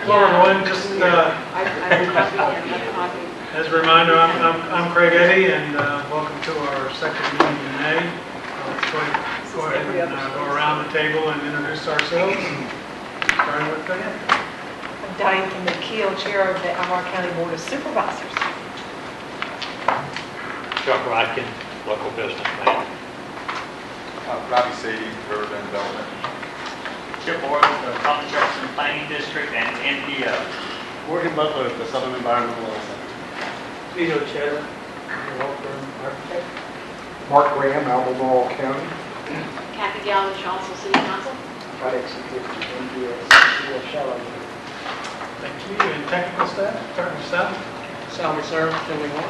Hello everyone, just as a reminder, I'm Craig Eddy, and welcome to our second meeting in May. Let's go ahead and go around the table and introduce ourselves. Starting with Diane. I'm Diane from the Keel, Chair of the Albemarle County Board of Supervisors. Chuck Rodkin, local businessman. Robbie Sadie, Urban Development. Chip Morris, the Thomas Jefferson Planning District and NPO. Morgan Butler, the Southern Environmental Law Center. Vito Cheddar, law firm architect. Mark Graham, Albemarle County. Kathy Galvin, Charlottesville City Council. Alex NPS, Charlottesville. Thank you. And technical staff, starting with Sal. Salary Service, Jimmy Moore.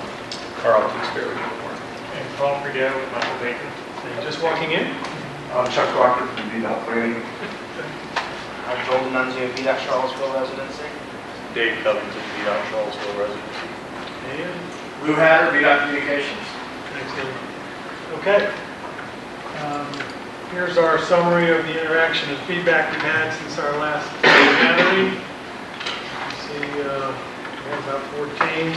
Carl Tewksbury. And Paul Friedel with Michael Baker. And just walking in. Chuck Rocker from VDOT Planning. I'm Joel Nunzio, VDOT Charlottesville Residency. Dave Covington, VDOT Charlottesville Residency. And Lou Hatter, VDOT Communications. excellent. Okay. Here's our summary of the interaction and feedback we've had since our last gathering. You see, we have about 14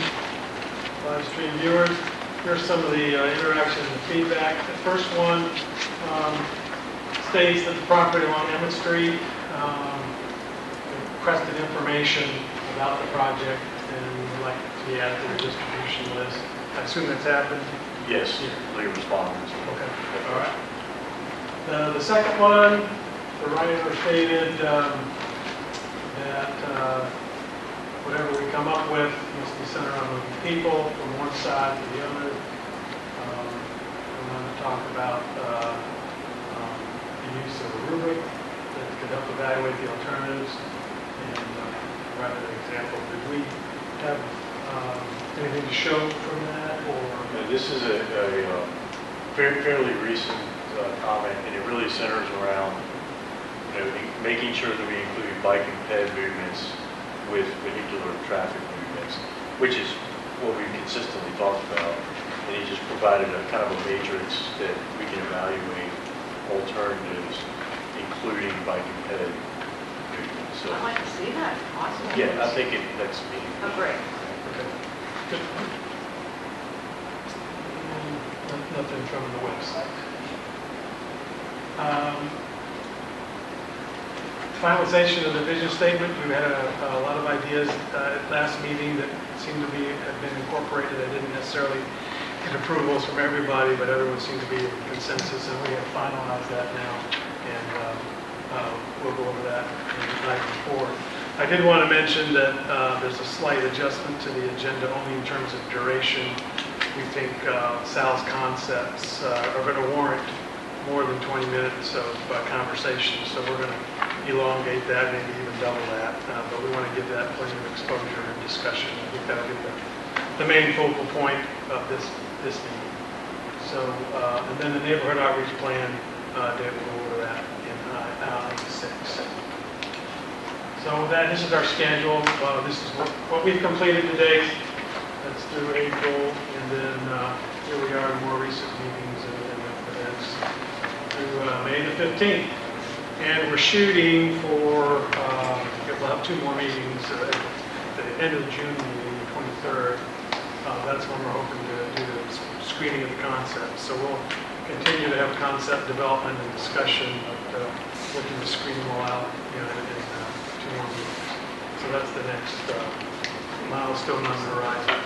live stream viewers. Here's some of the interaction and feedback. The first one states that the property along Emmett Street requested information about the project and would like to be added to the distribution list. I assume that's happened? Yes, Lee responded. Okay, all right. The second one, the writer stated that whatever we come up with must be centered on moving people from one side to the other. We want to talk about the use of a rubric that could help evaluate the alternatives and provide an example. Did we have anything to show from that, or? Yeah, this is a fairly recent comment, and it really centers around making sure that we include bike and ped movements with vehicular traffic movements, which is what we've consistently talked about. And he just provided a kind of a matrix that we can evaluate alternatives, including bike and ped movements. So, I'd like to see that, if possible. yeah, I think that's me. Oh, great. Okay. Good. Nothing from the website. Finalization of the vision statement. We had a lot of ideas at last meeting that seemed to have been incorporated. I didn't necessarily get approvals from everybody, but everyone seemed to be in consensus, and we have finalized that now, and we'll go over that back and forth. I did want to mention that there's a slight adjustment to the agenda only in terms of duration. We think Sal's concepts are going to warrant more than 20 minutes of conversation, so we're going to elongate that, maybe even double that, but we want to give that plenty of exposure and discussion. I think that'll be the main focal point of this meeting. So, and then the neighborhood outreach plan, Dave will go over that in item 6. So with that, this is our schedule. This is what we've completed to date. That's through April, and then here we are in more recent meetings and events through May the 15th. And we're shooting for, we'll have 2 more meetings at the end of the June meeting, the 23rd. That's when we're hoping to do the screening of the concepts. So we'll continue to have concept development and discussion, but looking to screen them all out in 2 more meetings. So that's the next milestone on the horizon.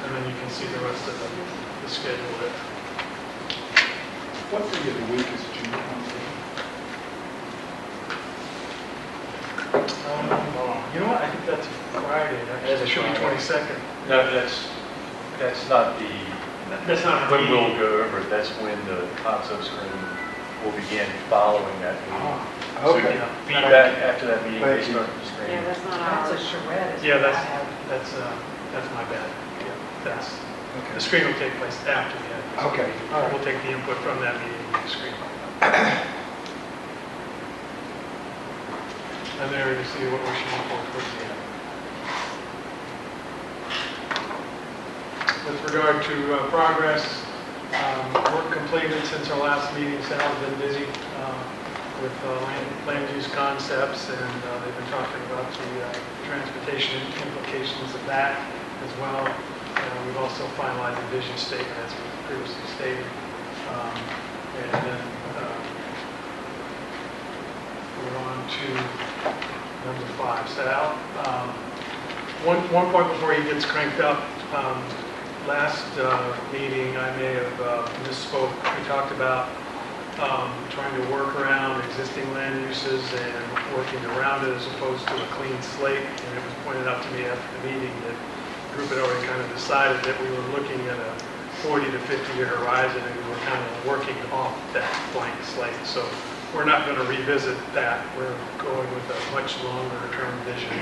And then you can see the rest of the schedule there. What day of the week is June 23rd? You know what? I think that's Friday. Actually, it should be 22nd. No, that's not the. That's not when we'll go over it. That's when the concept screening will begin following that meeting. Okay. So feedback after that meeting, they start the screening. Yeah, that's not That's a ours. charrette. Yeah, that's my bad. Yeah, that's the screen will take place after the end. Okay. All right. We'll take the input from that meeting and the screen. And there you see what we're shooting for towards the end. With regard to progress, work completed since our last meeting. Sal's been busy with land use concepts, and they've been talking about the transportation implications of that as well. We've also finalized the vision statement as was previously stated. And then we're on to number 5. Sal, one point before he gets cranked up. Last meeting, I may have misspoke. We talked about trying to work around existing land uses and working around it as opposed to a clean slate. And it was pointed out to me after the meeting that the group had already kind of decided that we were looking at a 40 to 50-year horizon, and we were kind of working off that blank slate. So we're not going to revisit that. We're going with a much longer-term vision,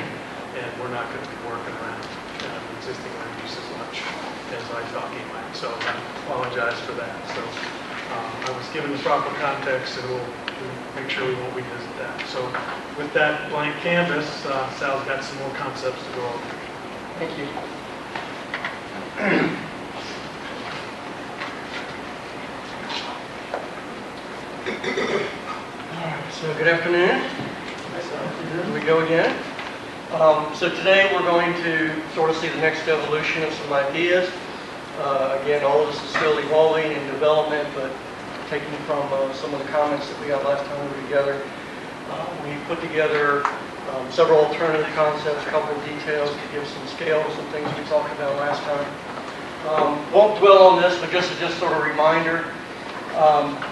and we're not going to be working around existing land use as much as I thought we might. So I apologize for that. So I was given the proper context, and we'll make sure we won't revisit that. So with that blank canvas, Sal's got some more concepts to go over. Thank you. So good afternoon. Here we go again. So today we're going to sort of see the next evolution of some ideas. Again, all of this is still evolving in development, but taking from some of the comments that we got last time we were together, we put together several alternative concepts, a couple of details to give some scale to some things we talked about last time. Won't dwell on this, but just sort of a reminder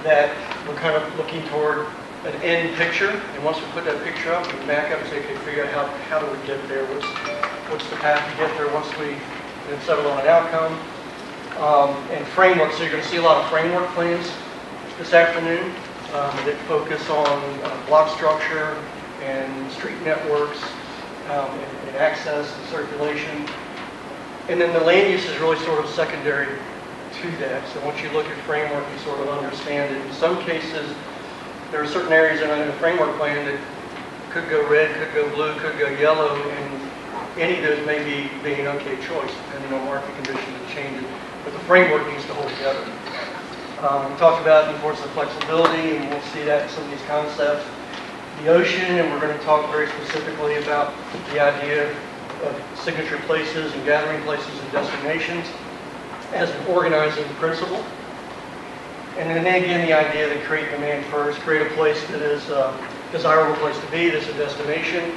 that we're kind of looking toward an end picture, and once we put that picture up, we can back up and say, okay, figure out how do we get there? What's the path to get there once we settle on an outcome? And framework. So you're going to see a lot of framework plans this afternoon that focus on block structure and street networks and access and circulation. And then the land use is really sort of secondary to that. So once you look at framework, you sort of understand it. In some cases, there are certain areas in a framework plan that could go red, could go blue, could go yellow, and any of those may be an okay choice, depending on market conditions and changes. But the framework needs to hold together. We talked about the importance of flexibility, and we'll see that in some of these concepts. The ocean, and we're going to talk very specifically about the idea of signature places and gathering places and destinations as an organizing principle. And then again, the idea that create demand first, create a place that is a desirable place to be, that's a destination,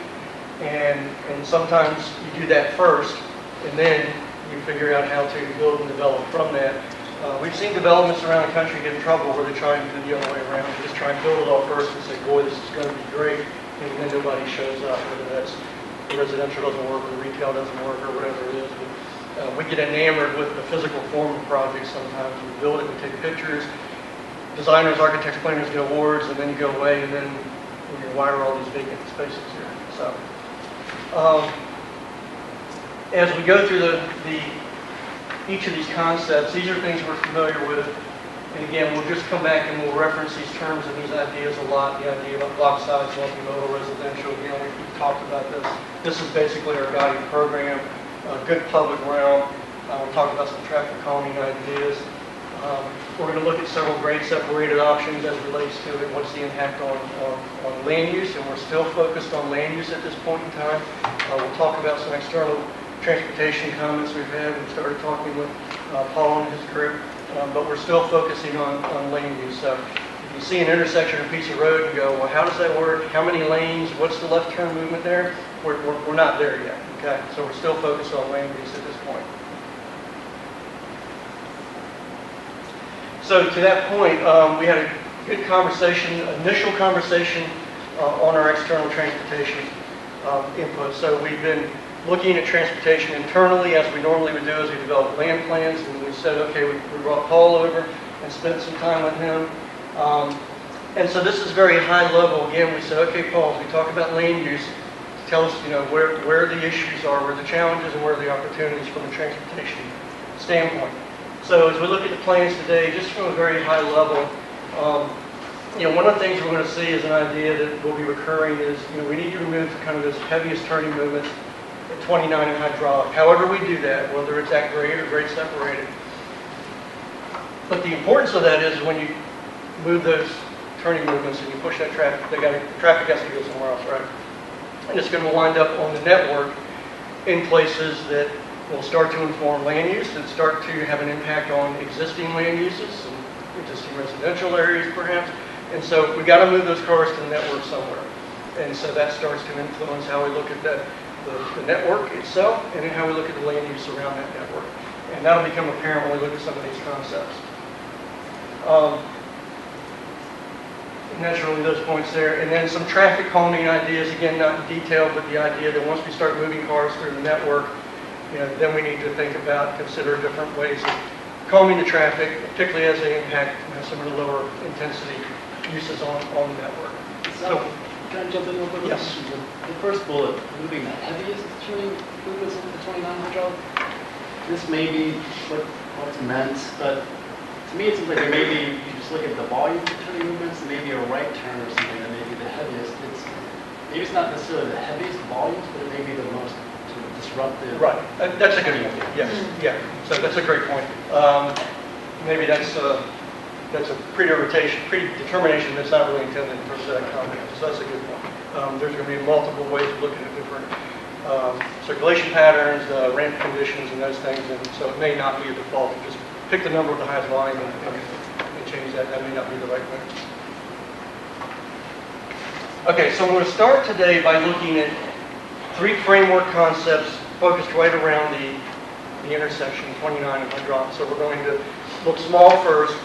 and sometimes you do that first, and then you figure out how to build and develop from that. We've seen developments around the country get in trouble where they try and do the other way around. They just try and build it all first and say, boy, this is going to be great, and then nobody shows up, whether that's the residential doesn't work or the retail doesn't work or whatever it is. But, we get enamored with the physical form of projects sometimes. We build it, we take pictures. Designers, architects, planners get awards, and then you go away, and then why are all these vacant spaces here? So, as we go through each of these concepts, these are things we're familiar with. And again, we'll just come back and we'll reference these terms and these ideas a lot. The idea about block size, multimodal, residential. Again, we've talked about this. This is basically our guiding program. Good public realm. We'll talk about some traffic calming ideas. We're going to look at several grade separated options as relates to it. What's the impact on land use? And we're still focused on land use at this point in time. We'll talk about some external transportation comments we've had. We started talking with Paul and his group, but we're still focusing on land use. So if you see an intersection or a piece of road and go, well, how does that work? How many lanes? What's the left turn movement there? We're not there yet. Okay, so we're still focused on land use at this point. So to that point, we had a good conversation, initial conversation on our external transportation input. So we've been looking at transportation internally, as we normally would do as we develop land plans, and we said, okay, we brought Paul over and spent some time with him. And so this is very high level. Again, we said, okay, Paul, as we talk about land use, tell us, where the issues are, where the challenges, and where the opportunities from a transportation standpoint. So as we look at the plans today, just from a very high level, one of the things we're going to see is an idea that will be recurring is, we need to remove kind of those heaviest turning movements at 29 in hydraulic. However we do that, whether it's at grade or grade separated. But the importance of that is when you move those turning movements, and you push that traffic, the traffic has to go somewhere else, right? And it's going to wind up on the network in places that will start to inform land use, that start to have an impact on existing land uses, and existing residential areas perhaps. And so we got to move those cars to the network somewhere. And so that starts to influence how we look at the network itself, and then how we look at the land use around that network. And that'll become apparent when we look at some of these concepts. And that's really those points there. And then some traffic calming ideas, again, not in detail, but the idea that once we start moving cars through the network, then we need to think about, consider different ways of calming the traffic, particularly as they impact some of the lower intensity uses on the network. So, can I jump in real quick? Yes. The first bullet, moving the heaviest turning movements into the 2900 yard. This may be what's meant, but to me it seems like there may be, you just look at the volume of turning movements, and maybe a right turn or something that may be the heaviest. Maybe it's not necessarily the heaviest volumes, but it may be the most sort of disruptive. Right. That's a good point. Yes. Yeah. So that's a great point. Maybe that's a predetermination that's not really intended in terms of that comment. So that's a good point. There's going to be multiple ways of looking at different circulation patterns, ramp conditions, and those things. And so it may not be a default. Just pick the number with the highest volume and change that. That may not be the right way. Okay, so I'm going to start today by looking at 3 framework concepts focused right around the intersection 29 and Hydraulic. So we're going to look small first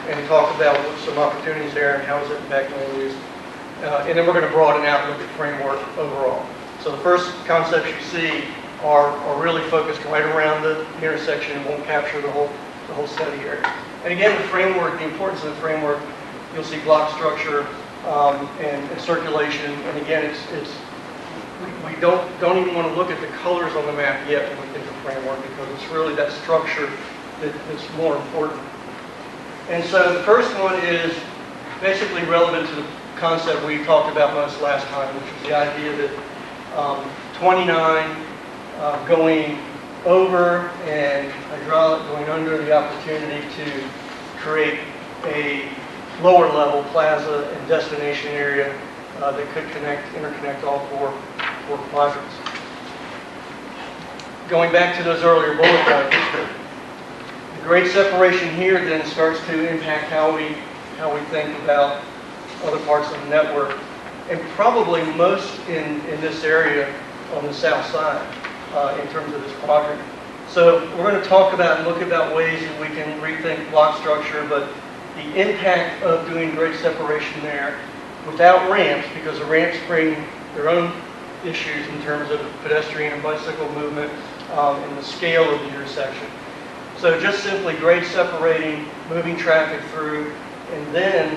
and talk about some opportunities there and how does it impact land use. And then we're going to broaden out and look at framework overall. So the first concepts you see are really focused right around the intersection and won't capture the whole study area. And again, the framework, the importance of the framework, you'll see block structure and circulation. And again, we don't even want to look at the colors on the map yet when we think of framework, because it's really that structure that's more important. And so the first one is basically relevant to the concept we talked about most last time, which is the idea that 29 going over and Hydraulic going under, the opportunity to create a lower level plaza and destination area that could interconnect all four quadrants. Going back to those earlier bullet points, the grade separation here then starts to impact how we think about other parts of the network, and probably most in this area on the south side in terms of this quadrant. So we're going to talk about and look about ways that we can rethink block structure, but the impact of doing grade separation there without ramps, because the ramps bring their own issues in terms of pedestrian and bicycle movement and the scale of the intersection. So just simply grade separating, moving traffic through, and then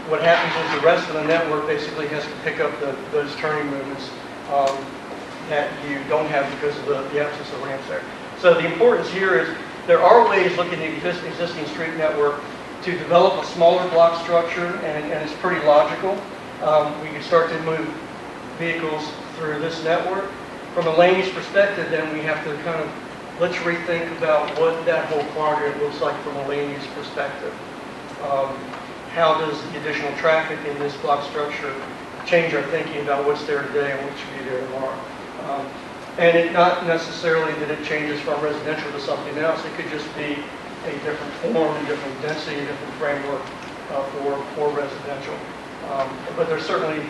what happens is the rest of the network basically has to pick up those turning movements that you don't have because of the absence of ramps there. So the importance here is there are ways looking at the existing street network to develop a smaller block structure, and it's pretty logical. We can start to move vehicles through this network. From a lane use perspective, then we have to kind of, let's rethink about what that whole quadrant looks like from a lane use perspective. How does the additional traffic in this block structure change our thinking about what's there today and what should be there tomorrow? And it not necessarily that it changes from residential to something else. It could just be a different form, a different density, a different framework for residential. But there's certainly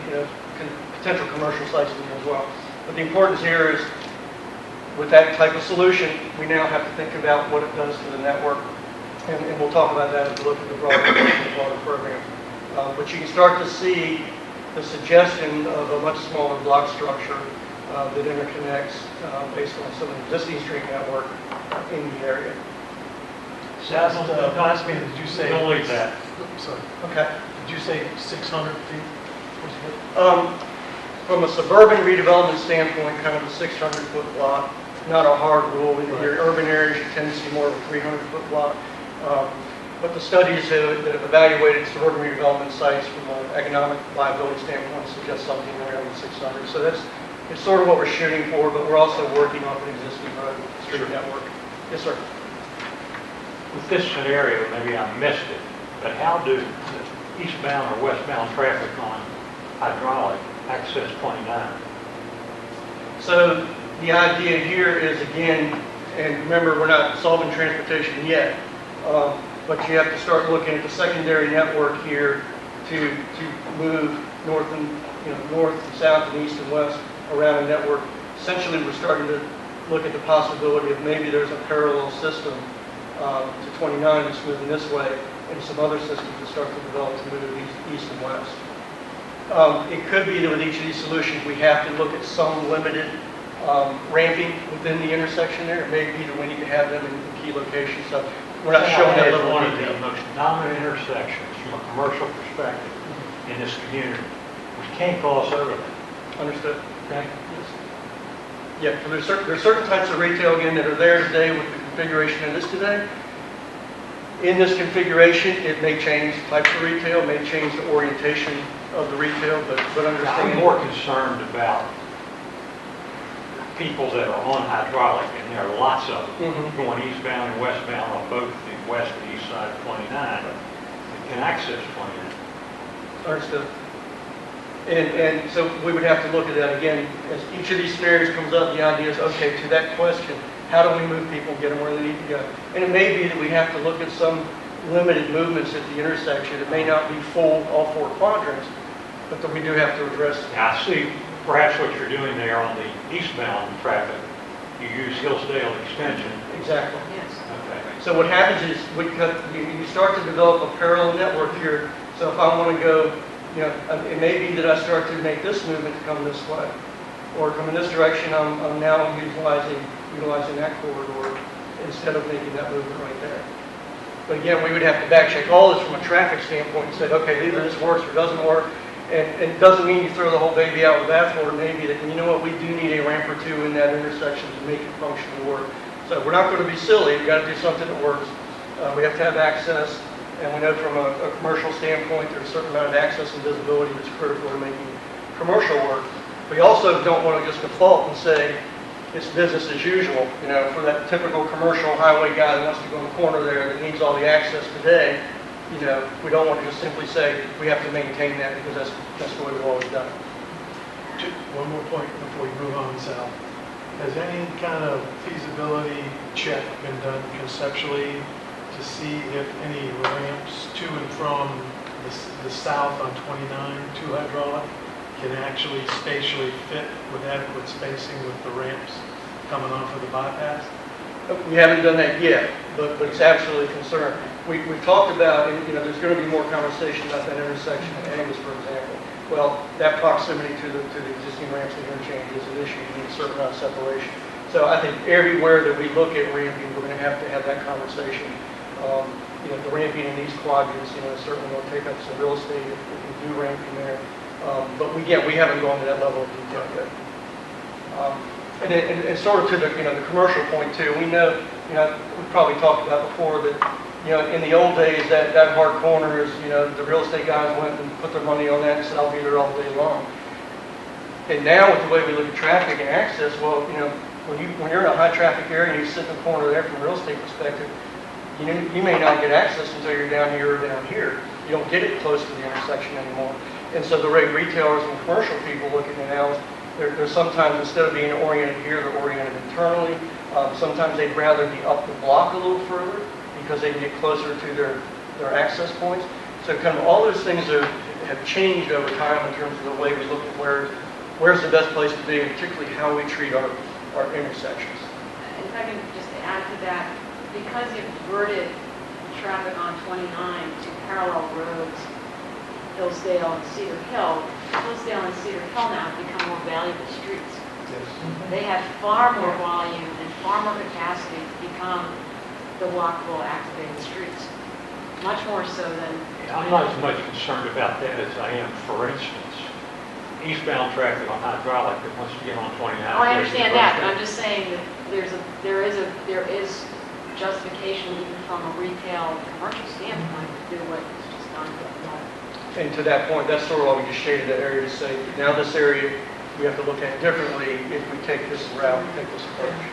potential commercial sites in there as well. But the importance here is, with that type of solution, we now have to think about what it does to the network. And we'll talk about that as we look at the broader program. But you can start to see the suggestion of a much smaller block structure that interconnects based on some existing street network in the area. Last meeting, did you say? Don't leave that. Sorry. Okay. Did you say 600 feet? From a suburban redevelopment standpoint, kind of a 600-foot block, not a hard rule. In your urban areas, you tend to see more of a 300-foot block. But the studies that have evaluated suburban redevelopment sites from an economic viability standpoint suggest something around 600. So it's sort of what we're shooting for, but we're also working off an existing road street network. Yes, sir. With this scenario, maybe I missed it, but how do eastbound or westbound traffic on hydraulic access 29? So the idea here is, again, and remember, we're not solving transportation yet, but you have to start looking at the secondary network here to move north and, north and south and east and west around a network. Essentially, we're starting to look at the possibility of maybe there's a parallel system to 29 that's moving this way, and some other systems that start to develop to move east and west. It could be that with each of these solutions, we have to look at some limited ramping within the intersection there. It may be that we need to have them in key locations. So we're not showing that level one of of the detail. most dominant intersections from a commercial perspective in this community. We can't gloss over that. Understood? Okay? Yeah, so there's certain types of retail, again, that are there today with the configuration it is today. In this configuration, it may change types of retail, may change the orientation of the retail, but understand. I'm more concerned about people that are on hydraulic, and there are lots of them going eastbound and westbound on both the west and east side of 29 that can access 29. Understood. And so we would have to look at that again. As each of these scenarios comes up, the idea is, okay, to that question, how do we move people and get them where they need to go? And it may be that we have to look at some limited movements at the intersection. It may not be full, all four quadrants, but that we do have to address. Now, I see perhaps what you're doing there on the eastbound traffic. You use Hillsdale Extension. Exactly. Yes. Okay. So what happens is you start to develop a parallel network here. So if I want to go, it may be that I start to make this movement to come this way, or come in this direction. I'm now utilizing that corridor instead of making that movement right there. But again, we would have to back check all this from a traffic standpoint and say, okay, either this works or doesn't work. And it doesn't mean you throw the whole baby out with the bathwater. Maybe that, we do need a ramp or two in that intersection to make it functionally work. So we're not going to be silly. We've got to do something that works. We have to have access. And we know from a commercial standpoint, there's a certain amount of access and visibility that's critical to making commercial work. We also don't want to just default and say it's business as usual. For that typical commercial highway guy that wants to go in the corner there that needs all the access today, we don't want to just simply say we have to maintain that because that's the way we've always done it. One more point before we move on south. Has any kind of feasibility check been done conceptually to see if any ramps to and from the south on 29 to hydraulic can actually spatially fit with adequate spacing with the ramps coming off of the bypass? We haven't done that yet, but it's absolutely a concern. We've talked about, there's going to be more conversation about that intersection at Angus, for example. Well, that proximity to the existing ramps and interchange is an issue. You need a certain amount of separation. So I think everywhere that we look at ramping, we're going to have that conversation. The ramping in these quadrants, certainly will take up some real estate if we do ramping there. But we haven't gone to that level of detail yet. And sort of to the commercial point too, we know, we've probably talked about before that, in the old days that hard corner is, the real estate guys went and put their money on that and said, I'll be there all day long. And now with the way we look at traffic and access, well, when you're in a high traffic area and you sit in the corner there from a real estate perspective, you may not get access until you're down here or down here. You don't get it close to the intersection anymore. And so the way retailers and commercial people look at it now is they're sometimes, instead of being oriented here, they're oriented internally. Sometimes they'd rather be up the block a little further because they can get closer to their access points. So kind of all those things have changed over time in terms of the way we look at where's the best place to be, and particularly how we treat our intersections. If I can just add to that, because you've diverted traffic on 29 to parallel roads, Hillsdale and Cedar Hill, Hillsdale and Cedar Hill now have become more valuable streets. Yes. They have far more volume and far more capacity to become the walkable, activated streets. Much more so than... I'm not as much concerned about that as I am, for instance, eastbound traffic on hydraulic that wants to get on 29. Oh, I understand that, but I'm just saying that there is justification even from a retail commercial standpoint to do what is just done. And to that point, that's sort of why we just shaded that area to say, now this area, we have to look at differently if we take this route, take this approach.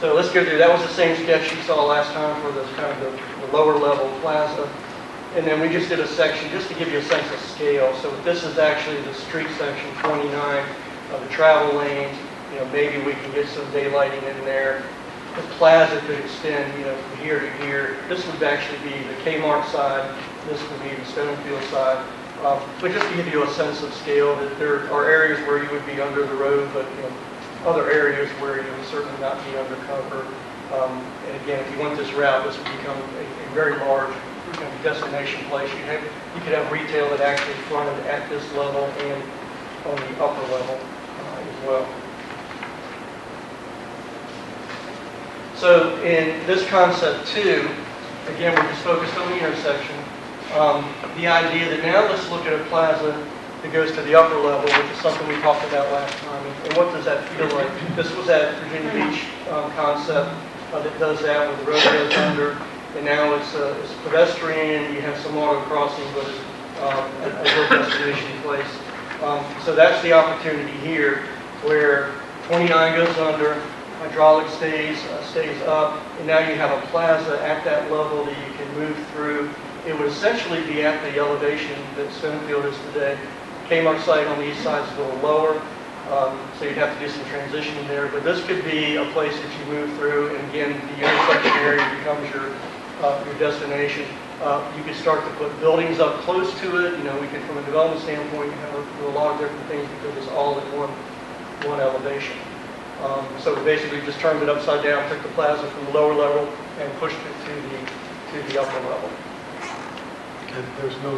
So let's go through, that was the same sketch you saw last time for this kind of the lower level plaza. And then we just did a section just to give you a sense of scale. So this is actually the street section 29 of the travel lanes. Maybe we can get some daylighting in there. The plaza could extend, from here to here. This would actually be the Kmart side. This would be the Stonefield side. But just to give you a sense of scale, that there are areas where you would be under the road, but other areas where you would certainly not be undercover. And again, if you went this route, this would become a very large destination place. You could have retail that actually fronted at this level and on the upper level as well. So in this concept too, again, we're just focused on the intersection. The idea that now let's look at a plaza that goes to the upper level, which is something we talked about last time. And what does that feel like? This was that Virginia Beach concept that does that, where the road goes under, and now it's pedestrian. You have some auto crossing, but it's a real destination place. So that's the opportunity here, where 29 goes under, hydraulic stays up, and now you have a plaza at that level that you can move through. It would essentially be at the elevation that Stonefield is today. Kmart site on the east side is a little lower, so you'd have to do some transitioning there. But this could be a place that you move through, and again, the intersection area becomes your destination. You could start to put buildings up close to it. We could, from a development standpoint, you have a lot of different things because it's all in one elevation. So we basically just turned it upside down, took the plaza from the lower level and pushed it to the upper level. And there's no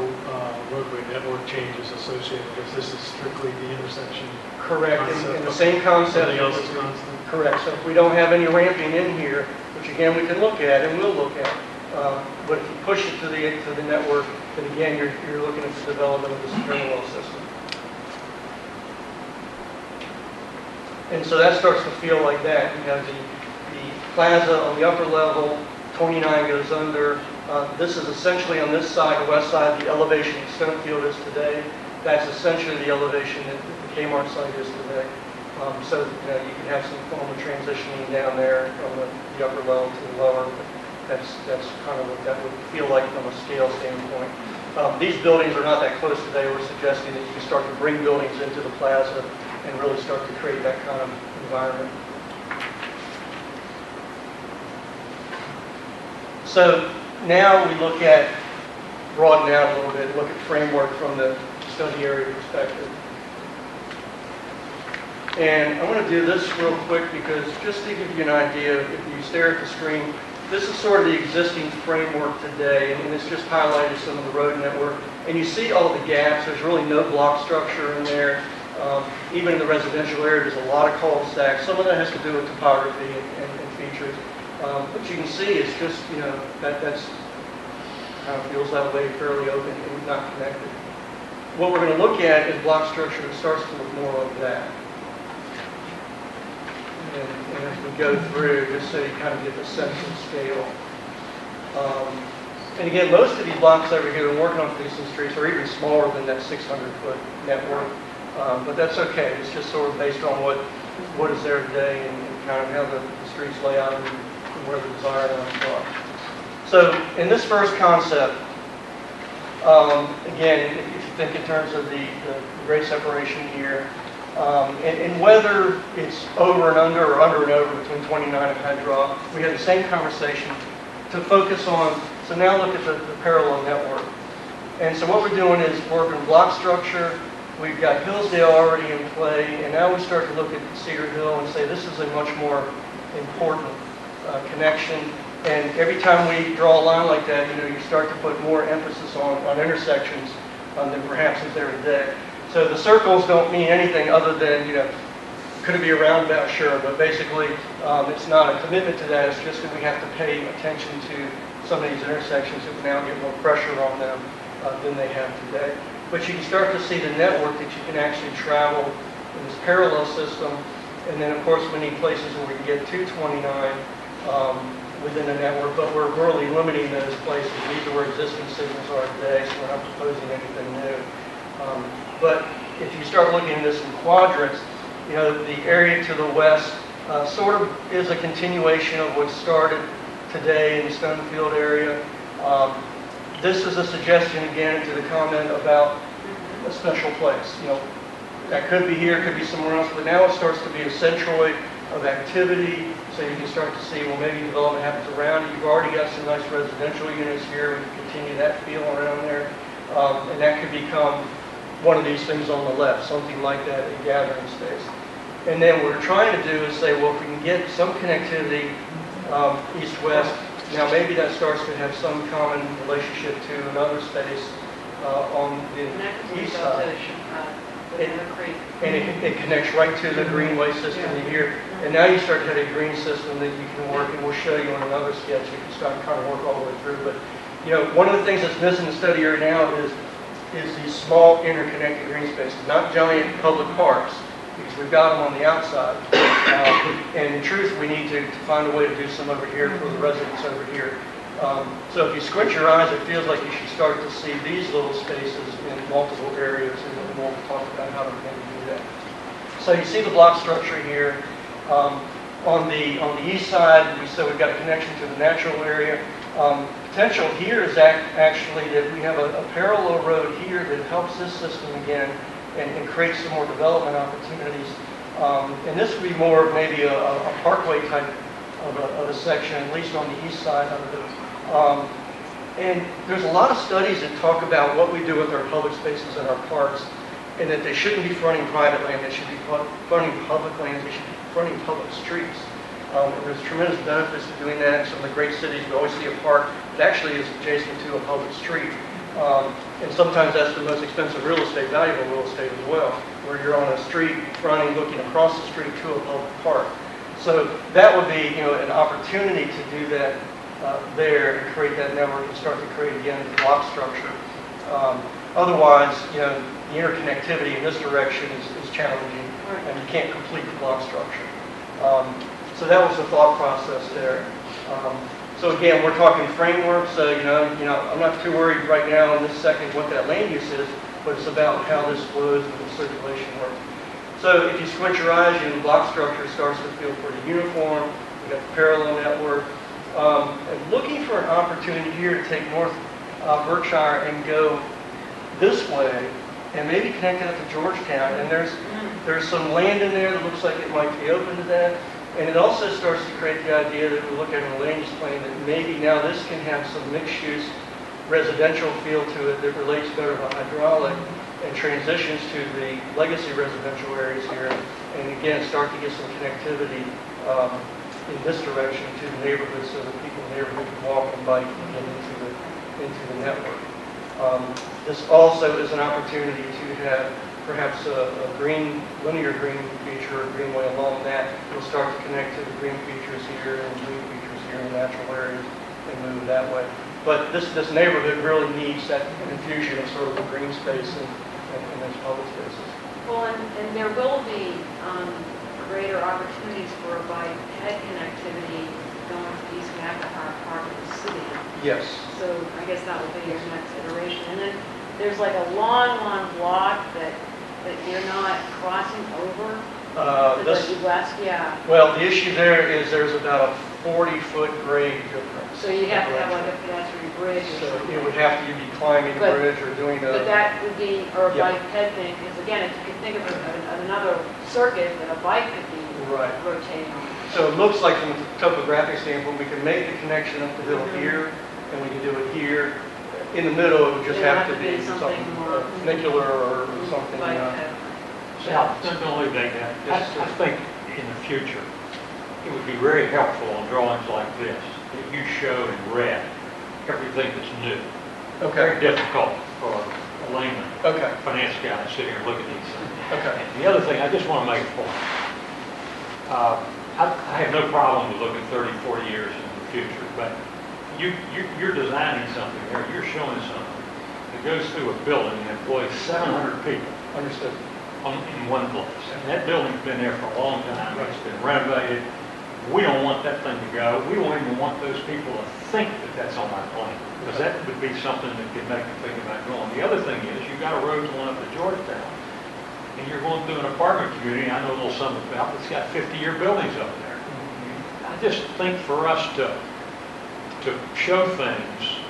roadway network changes associated with this. This is strictly the intersection. Correct. And the same concept. Everything else is constant. Correct. So if we don't have any ramping in here, which again we can look at and we'll look at, but if you push it to the network, then again you're looking at the development of this parallel system. And so that starts to feel like that. You have the plaza on the upper level, 29 goes under. This is essentially on this side, the west side, the elevation that Stonefield is today. That's essentially the elevation that the Kmart site is today. So you can have some form of transitioning down there from the upper level to the lower. That's kind of what that would feel like from a scale standpoint. These buildings are not that close today. We're suggesting that you can start to bring buildings into the plaza and really start to create that kind of environment. So now we look at, broaden out a little bit, look at framework from the study area perspective. And I want to do this real quick because just to give you an idea, if you stare at the screen, this is sort of the existing framework today, and it's just highlighted some of the road network. And you see all the gaps. There's really no block structure in there. Even in the residential area, there's a lot of cul-de-sacs. Some of that has to do with topography and features. But you can see it's just, that's kind of feels that way, fairly open and not connected. What we're going to look at is block structure that starts to look more like that. And as we go through, just so you kind of get the sense of scale. And again, most of these blocks over here we're working on for these streets are even smaller than that 600-foot network. But that's okay. It's just sort of based on what is there today and kind of how the streets lay out and where the desired lines are. So in this first concept, again, if you think in terms of the grade separation here, and whether it's over and under or under and over between 29 and hydraulic, we had the same conversation to focus on. So now look at the parallel network. And so what we're doing is working block structure. We've got Hillsdale already in play, and now we start to look at Cedar Hill and say this is a much more important connection. And every time we draw a line like that, you start to put more emphasis on intersections than perhaps is there today. So the circles don't mean anything other than, could it be a roundabout? Sure, but basically it's not a commitment to that. It's just that we have to pay attention to some of these intersections that now get more pressure on them than they have today. But you can start to see the network that you can actually travel in this parallel system. And then, of course, we need places where we can get to 29 within the network, but we're really limiting those places. These are where existing signals are today, so we're not proposing anything new. But if you start looking at this in quadrants, the area to the west sort of is a continuation of what started today in the Stonefield area. this is a suggestion again to the comment about a special place. You know, that could be here, could be somewhere else, but now it starts to be a centroid of activity, so you can start to see, well, maybe development happens around it. You've already got some nice residential units here, we can continue that feel around there, and that could become one of these things on the left, something like that, a gathering space. And then what we're trying to do is say, well, if we can get some connectivity east-west, now maybe that starts to have some common relationship to another space on the east side. And it connects right to the greenway system in here. And now you start to have a green system that you can work, and we'll show you on another sketch. You can start to kind of work all the way through. But, you know, one of the things that's missing in the study area now is these small interconnected green spaces, not giant public parks, because we've got them on the outside. And in truth, we need to find a way to do some over here for the residents over here. So if you squint your eyes, it feels like you should start to see these little spaces in multiple areas, and we'll talk about how to maybe do that. So you see the block structure here. On the east side, we said we've got a connection to the natural area. Potential here is actually that we have a parallel road here that helps this system again and creates some more development opportunities. And this would be more of maybe a parkway type of a section, at least on the east side of it. And there's a lot of studies that talk about what we do with our public spaces and our parks, and that they shouldn't be fronting private land, they should be fronting public lands, they should be fronting public streets. And there's tremendous benefits to doing that. In some of the great cities, we always see a park that actually is adjacent to a public street. And sometimes that's the most expensive real estate, valuable real estate as well, where you're on a street fronting, looking across the street to a public park. So that would be, you know, an opportunity to do that there and create that network and start to create again the block structure. Otherwise, you know, the interconnectivity in this direction is challenging, and you can't complete the block structure. So that was the thought process there. So again, we're talking framework. So you know, I'm not too worried right now in this second what that land use is, but it's about how this flows and the circulation works. So if you squint your eyes, the block structure starts to feel pretty uniform. We got the parallel network. And looking for an opportunity here to take North Berkshire and go this way, and maybe connect it up to Georgetown. And there's some land in there that looks like it might be open to that. And it also starts to create the idea that we look at in the land use plan that maybe now this can have some mixed-use residential feel to it that relates better to hydraulic and transitions to the legacy residential areas here. And again, start to get some connectivity in this direction to the neighborhood so that people in the neighborhood can walk and bike and get into the network. This also is an opportunity to have perhaps a linear green feature or greenway along that. We'll start to connect to the green features here and green features here in the natural areas and move that way. But this neighborhood really needs that infusion of sort of the green space and those public spaces. Well, and there will be greater opportunities for bike-ped connectivity going to East McIntyre Park in the city. Yes. So I guess that will be your next iteration. And then there's like a long block that you're not crossing over. This west, yeah. Well, the issue there is there's about a 40-foot grade difference. So you have to have like a pedestrian bridge or So something. it would have to be climbing a But- bridge or doing a... But that would be, or a Yeah. bike-ped thing, because again, if you can think of another circuit that a bike could be Right. rotating on. So it looks like from a topographic standpoint, we can make the connection up the hill here, and we can do it here. In the middle, it would just It'll have to be something more funicular or something. bike-ped. Sal, don't leave that down. I think in the future, it would be very helpful on drawings like this, that you show in red everything that's new. Very Okay, difficult for a layman, okay, finance guy to sit here and look at these things. okay. And the other thing, I just want to make a point. I have no problem with looking 30, 40 years in the future, but you're designing something here, you're showing something that goes through a building that employs 700 people Understood. in one place. And that building's been there for a long time, it's been renovated. We don't want that thing to go. We don't even want those people to think that that's on our plan, because that would be something that could make them think about going. The other thing is, you've got a road going up to Georgetown, and you're going through an apartment community, I know a little something about, that's got 50-year buildings up there. I just think for us to show things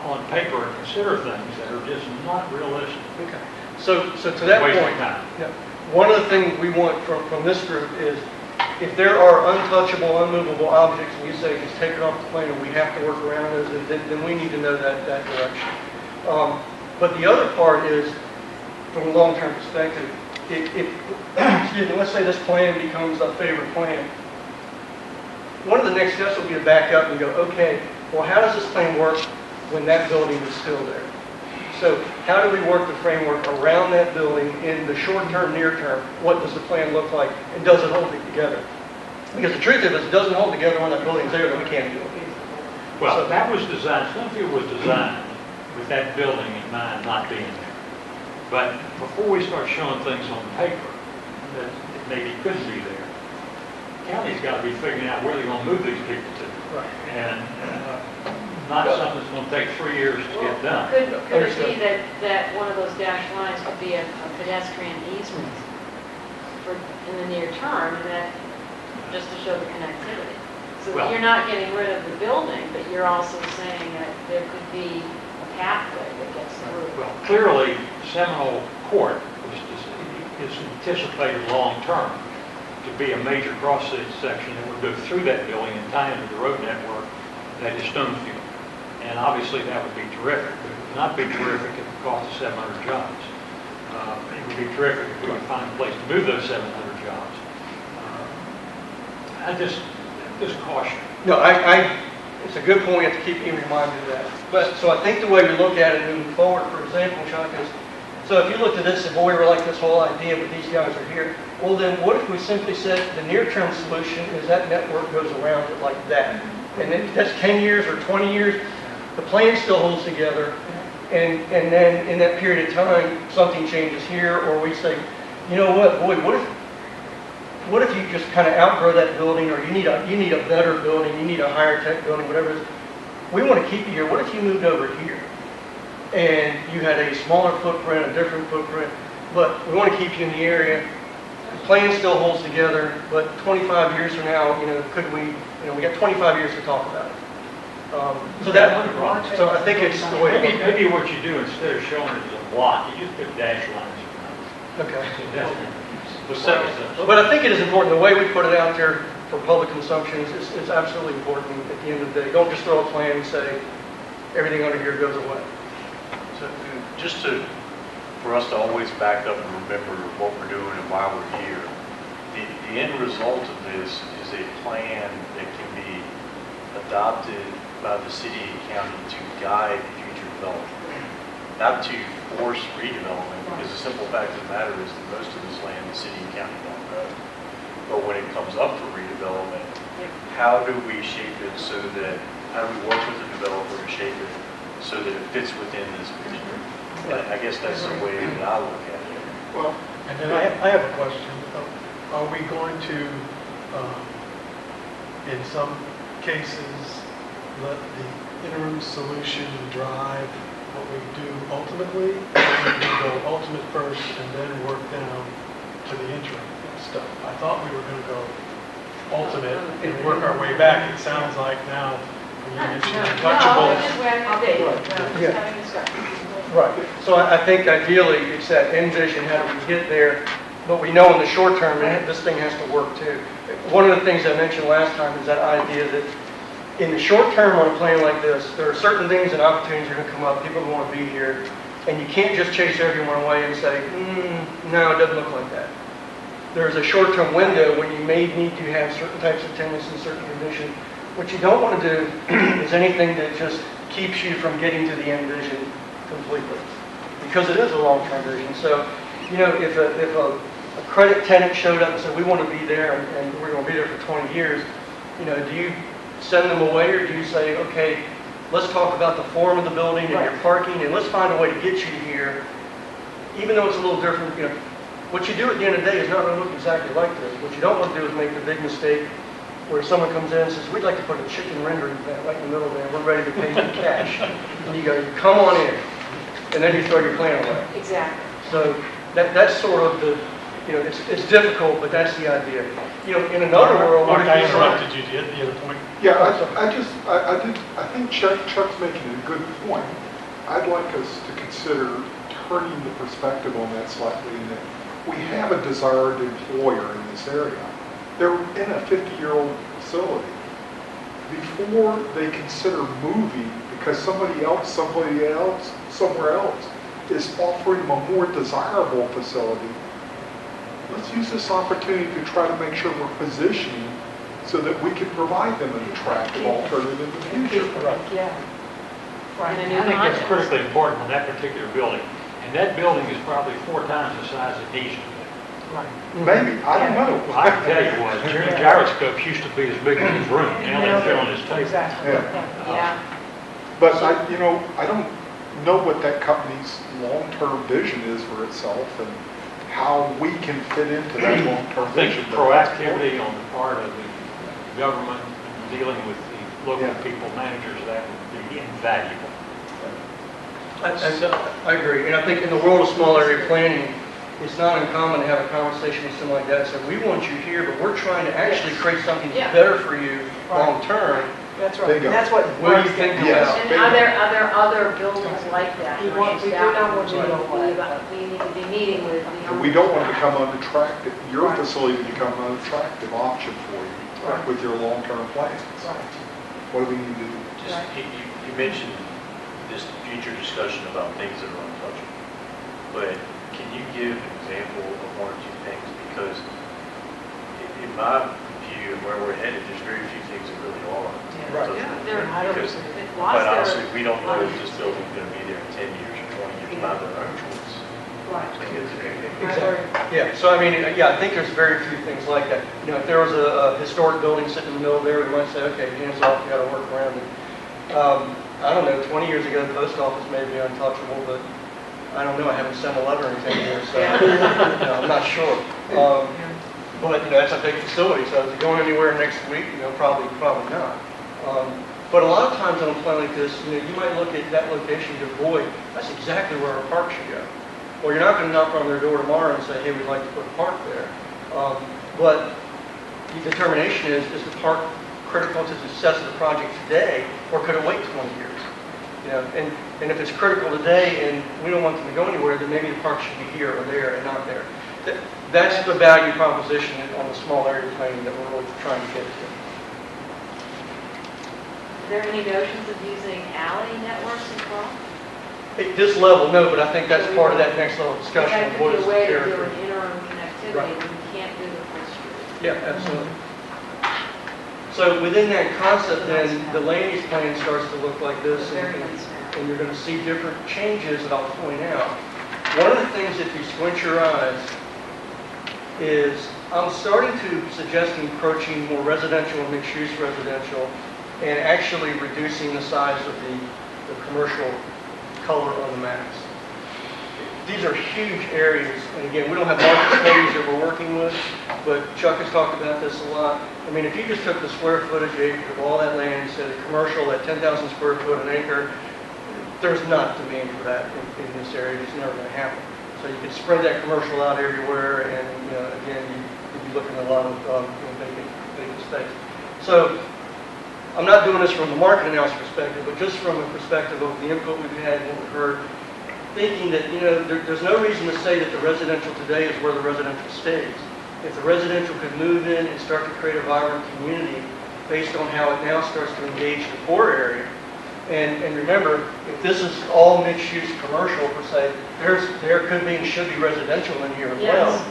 on paper and consider things that are just not realistic. Okay. So to that Waste of point, time. yeah, one of the things we want from this group is if there are untouchable, unmovable objects, and you say just take it off the plan and we have to work around those, then we need to know that direction. But the other part is, from a long-term perspective, if excuse me, let's say this plan becomes a favored plan, one of the next steps will be to back up and go, okay, well, how does this plan work when that building is still there? So how do we work the framework around that building in the short term, near term? What does the plan look like? And does it hold it together? Because the truth is, if it doesn't hold together when that building's there, then we can't do it. Well, that was designed, Snowfield was designed with that building in mind not being there. But before we start showing things on paper that maybe couldn't be there, county's got to be figuring out where they're going to move these people to. Right. And not something that's going to take 3 years to get done. Could it be that one of those dashed lines could be a pedestrian easement for, in the near term, and that, just to show the connectivity? So Well- that you're not getting rid of the building, but you're also saying that there could be a pathway that gets through. Well, clearly, Seminole Court is anticipated long-term to be a major cross-section that would go through that building and tie into the road network that is Stonefield. And obviously, that would be terrific, but it would not be terrific at the cost of 700 jobs. It would be terrific if we could find a place to move those 700 jobs. I just caution. No, it's a good point. You have to keep being reminded of that. But so I think the way we look at it moving forward, for example, Chuck, is so if you looked at this and boy, we like this whole idea, but these guys are here. Well, then what if we simply said the near-term solution is that network goes around it like that, and then that's 10 years or 20 years, the plan still holds together, and then in that period of time something changes here, or we say, you know what, boy, what if you just kind of outgrow that building, or you need a better building, you need a higher tech building, whatever it is. We want to keep you here. What if you moved over here and you had a smaller footprint, a different footprint, but we want to keep you in the area. The plan still holds together, but 25 years from now, could we, we got 25 years to talk about it. So I think it's the way. Maybe what you do instead of showing it as a block, you just put dash lines around it. Okay. But I think it is important, the way we put it out there for public consumption is absolutely important at the end of the day. Don't just throw a plan and say, everything under here goes away. So just for us to always back up and remember what we're doing and why we're here, the end result of this is a plan that can be adopted by the city and county to guide future development, not to force redevelopment, because the simple fact of the matter is that most of this land the city and county don't know. But when it comes up for redevelopment, how do we shape it so that, how do we work with the developer to shape it so that it fits within this vision? And I guess that's the way that I look at it. Well, and then I have a question. Are we going to, in some cases, let the interim solution drive what we do ultimately? Or we go ultimate first and then work down to the interim stuff? I thought we were going to go ultimate and work our way back. It sounds like now, when you mentioned untouchables. Right. So I think ideally it's that end vision, how do we get there? But we know in the short term, this thing has to work too. One of the things I mentioned last time is that idea that in the short term on a plan like this, there are certain things and opportunities that are going to come up, people want to be here, and you can't just chase everyone away and say, no, it doesn't look like that. There's a short-term window when you may need to have certain types of tenants and certain conditions. What you don't want to do is anything that just keeps you from getting to the end vision completely, because it is a long-term vision. So, if a credit tenant showed up and said, we want to be there and we're going to be there for 20 years, do you send them away, or do you say, okay, let's talk about the form of the building and your parking, and let's find a way to get you here, even though it's a little different. What you do at the end of the day is not going to look exactly like this. What you don't want to do is make the big mistake where someone comes in and says, we'd like to put a chicken rendering plant right in the middle there, we're ready to pay you cash. And you go, come on in. And then you throw your plan away. Exactly. So that's sort of you know, it's difficult, but that's the idea. You know, in another world, Mark, what I if you interrupted you. Do you have the other point? Yeah, I think Chuck's making a good point. I'd like us to consider turning the perspective on that slightly in that we have a desired employer in this area. They're in a 50-year-old facility. Before they consider moving because somebody else, somewhere else is offering them a more desirable facility, let's use this opportunity to try to make sure we're positioning so that we can provide them an attractive alternative in the future. Yeah. Right. In a new I think that's context. critically important in that particular building. And that building is probably 4 times the size it needs to be. Maybe, I don't know. Well, I can tell you what, gyroscopes used to be as big as this room, now they fit on this table. Exactly. Yeah. Yeah. But I don't know what that company's long-term vision is for itself and how we can fit into that I long-term think vision. proactivity on the part of the government dealing with the local Yeah. people, managers, that would be invaluable. I agree, and I think in the world of small area planning, it's not uncommon to have a conversation with someone like that and say, we want you here, but we're trying to actually create something Yeah. better for you long-term. That's right. Bingo. That's what. What do you think Yes. about? And are there other buildings like that? We do not want to know what. We need to be meeting with the And owners. we don't want to become unattractive, your facility to become an unattractive option for you Right. with your long-term plans. Right. What do we need to do? Just, you mentioned this future discussion about things that are untouchable, but can you give an example of 1 or 2 things? Because in my view and where we're headed, there's very few things that really are. Right. Because quite honestly, we don't know if this building's going to be there in 10 years or 20 years by their own choice. Exactly. Yeah, so I mean, yeah, I think there's very few things like that. You know, if there was a historic building sitting in the middle there, we might say, okay, hands off, you gotta work around it. I don't know, 20 years ago, the post office may be untouchable, but I don't know, I haven't sent a letter or anything here, so, you know, I'm not sure. But, you know, that's a big facility, so is it going anywhere next week? You know, probably not. But a lot of times on a plan like this, you know, you might look at that location and go, boy, that's exactly where our park should go. Well, you're not going to knock on their door tomorrow and say, hey, we'd like to put a park there. But the determination is the park critical to the success of the project today, or could it wait 20 years? You know, and if it's critical today and we don't want them to go anywhere, then maybe the park should be here or there and not there. That's the value proposition on the small area planning that we're really trying to get to. Are there any notions of using alley networks in Carl? At this level, no, but I think that's part of that next level discussion That of could what be is a the way to do character. an interim connectivity, Right. when you can't do the full street. Yeah, absolutely. So within that concept, then, the land use plan starts to look like this, Very and nice. you're going to see different changes that I'll point out. One of the things, if you squint your eyes, is I'm starting to suggest encroaching more residential and mixed-use residential, and actually reducing the size of the commercial color on the maps. These are huge areas, and again, we don't have market studies that we're working with, but Chuck has talked about this a lot. I mean, if you just took the square footage acre of all that land and said a commercial at 10,000 square foot an acre, there's not demand for that in this area. It's never going to happen. So you could spread that commercial out everywhere, and again, you'd be looking at a lot of vacant space. So I'm not doing this from the market analysis perspective, but just from a perspective of the input we've had and what we've heard, thinking that, there's no reason to say that the residential today is where the residential stays. If the residential could move in and start to create a vibrant community based on how it now starts to engage the core area. And remember, if this is all mixed-use commercial per se, there could be and should be residential in here as well.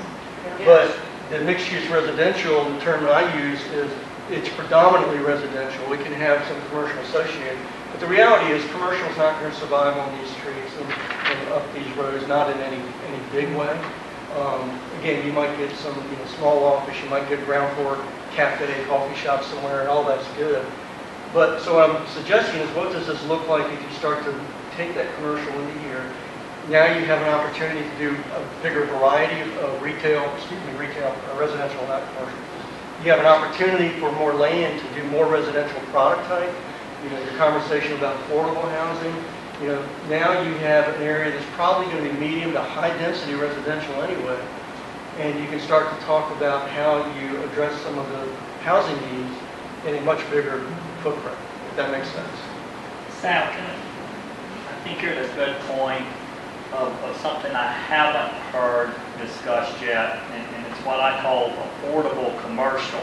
Yes. But the mixed-use residential, the term I use is, it's predominantly residential. We can have some commercial associated. But the reality is commercial is not going to survive on these streets and up these roads, not in any big way. Again, you might get some small office, you might get ground floor cafe, coffee shop somewhere, and all that's good. But so what I'm suggesting is, what does this look like if you start to take that commercial into here? Now you have an opportunity to do a bigger variety of residential, not commercial. You have an opportunity for more land to do more residential product type. Your conversation about affordable housing. Now you have an area that's probably going to be medium to high density residential anyway. and you can start to talk about how you address some of the housing needs in a much bigger footprint, if that makes sense. Sal, I think you're at a good point of something I haven't heard discussed yet, and it's what I call affordable commercial.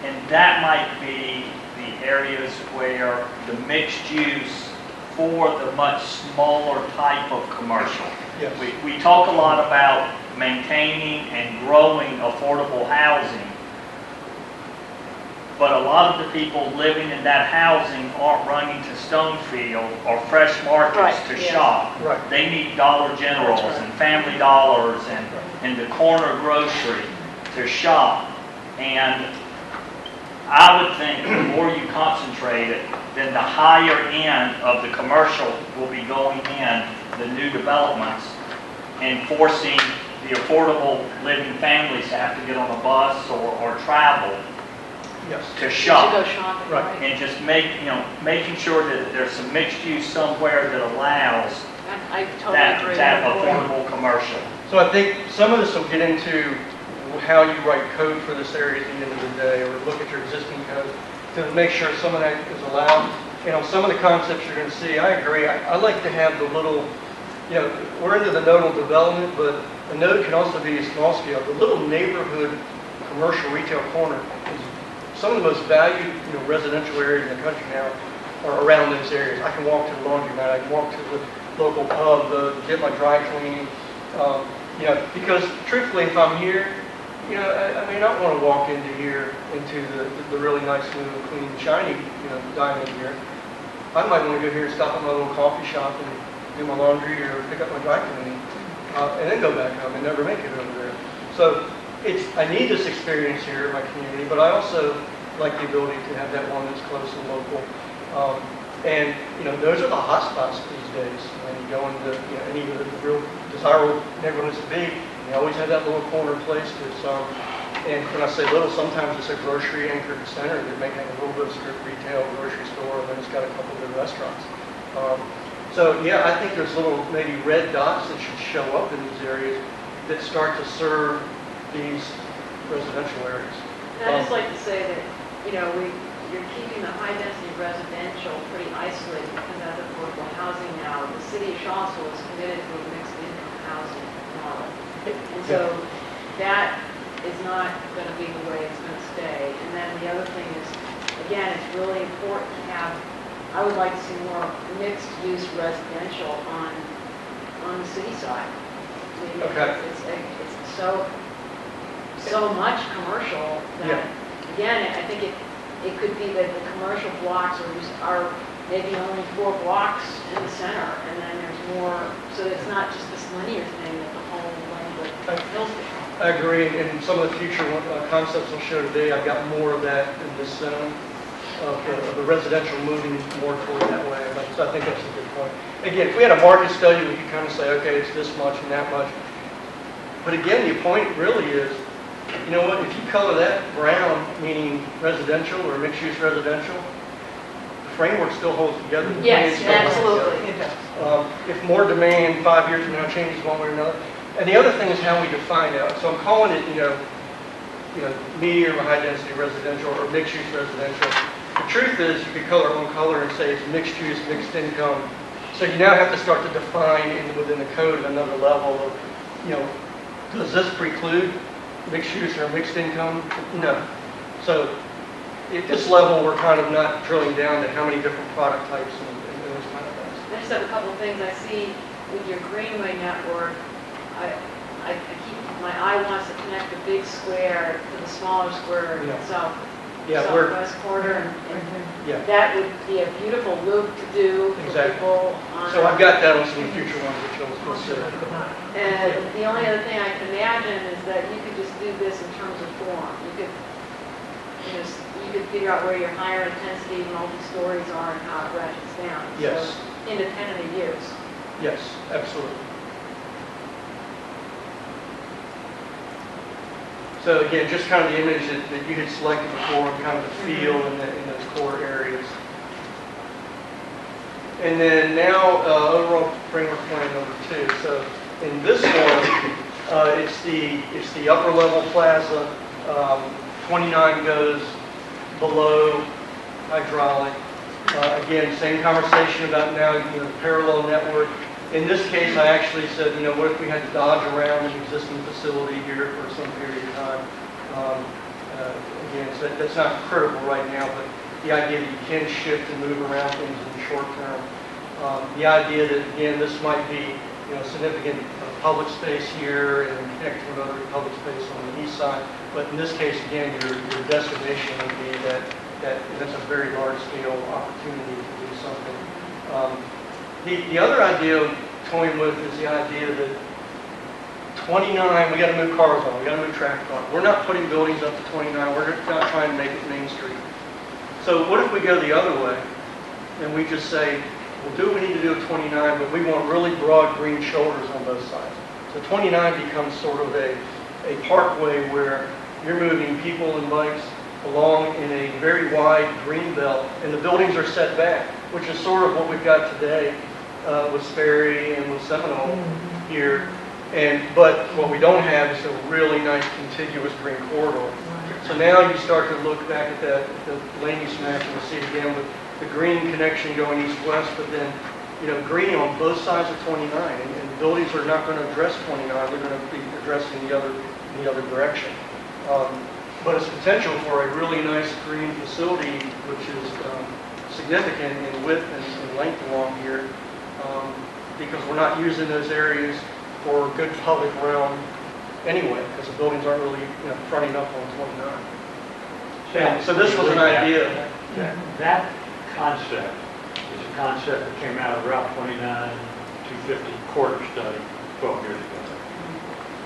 And that might be the areas where the mixed use for the much smaller type of commercial. Yes. We talk a lot about maintaining and growing affordable housing, but a lot of the people living in that housing aren't running to Stonefield or Fresh Markets Right, to yes. shop. Right. They need Dollar Generals That's right. and Family Dollars and the corner grocery to shop. And I would think the more you concentrate it, then the higher end of the commercial will be going in the new developments and forcing the affordable living families to have to get on a bus or travel Yes. to To shop. go shopping, Right. right? And just making sure that there's some mixed use somewhere that allows I totally agree. that affordable commercial. So I think some of this will get into how you write code for this area at the end of the day, or look at your existing code to make sure some of that is allowed. Some of the concepts you're going to see, I agree. I like to have the little, we're into the nodal development, but a node can also be a small scale. The little neighborhood commercial retail corner is some of the most valued, residential areas in the country now are around those areas. I can walk to the laundromat, I can walk to the local pub, get my dry cleaning, because truthfully, if I'm here, I may not want to walk into here, into the really nice, new, clean, shiny, dining here. I might want to go here and stop at my little coffee shop and do my laundry or pick up my dry cleaning, and then go back home and never make it over there. So I need this experience here in my community, but I also like the ability to have that one that's close and local. And those are the hot spots these days. When you go into any of the real desirable neighborhoods to be, you always have that little corner place that's, and when I say little, sometimes it's a grocery anchored center that may have a little bit of strip retail, grocery store, and then it's got a couple of good restaurants. So yeah, I think there's little maybe red dots that should show up in these areas that start to serve these residential areas. And I'd just like to say that, you're keeping the high-density residential pretty isolated because that's affordable housing now. The city of Charlottesville is committed to a mixed-income housing model. And so that is not going to be the way it's going to stay. And then the other thing is, again, it's really important to have, I would like to see more mixed-use residential on the city side. Okay. It's so much commercial that, again, I think it could be that the commercial blocks are maybe only 4 blocks in the center, and then there's more, so it's not just this linear thing that the whole length of Hillsdale. I agree, and some of the future concepts I'll show today, I've got more of that in this zone of the residential moving more toward that way. So I think that's a good point. Again, if we had a market study, we could kind of say, okay, it's this much and that much. But again, the point really is, you know what, if you color that brown, meaning residential or mixed-use residential, the framework still holds together. The Yes, plan still holds absolutely. together. If more demand 5 years from now changes one way or another. And the other thing is how we define it. So I'm calling it, medium or high-density residential or mixed-use residential. The truth is, you could color one color and say it's mixed-use, mixed income. So you now have to start to define within the code at another level of, does this preclude mixed use or mixed income? No. So at this level, we're kind of not drilling down to how many different product types and those kind of things. I just have a couple of things I see with your Greenway network. My eye wants to connect the big square to the smaller square in southwest corner. And that would be a beautiful loop to do for people on. So I've got that on some future ones which you'll consider. And the only other thing I can imagine is that you could just do this in terms of form. You could figure out where your higher intensity multi-stories are and how it ratchets down. Yes. So independent of use. Yes, absolutely. So again, just kind of the image that you had selected before and kind of the feel in those core areas. And then now overall framework plan number 2. So in this one, It's the upper level plaza. 29 goes below hydraulic. Again, same conversation about now, the parallel network. In this case, I actually said, what if we had to dodge around an existing facility here for some period of time? Again, so that's not critical right now, but the idea that you can shift and move around things in the short term. The idea that, again, this might be, significant public space here and connect to another public space on the east side. But in this case, again, your destination would be that's a very large scale opportunity to do something. The other idea I'm toying with is the idea that 29, we got to move cars on, we got to move traffic on. We're not putting buildings up to 29, we're not trying to make it Main Street. So what if we go the other way and we just say, we'll do what we need to do at 29, but we want really broad green shoulders on both sides. So 29 becomes sort of a parkway where you're moving people and bikes along in a very wide green belt, and the buildings are set back, which is sort of what we've got today with Sperry and with Seminole here. But what we don't have is a really nice contiguous green corridor. So now you start to look back at the land use map and you see it again with the green connection going east-west, but then green on both sides of 29, and the buildings are not going to address 29; they're going to be addressing the other direction. But it's potential for a really nice green facility, which is significant in width and length along here, because we're not using those areas for good public realm anyway, because the buildings aren't really fronting up on 29. So this was an idea. That concept is a concept that came out of Route 29 250 corridor study 12 years ago.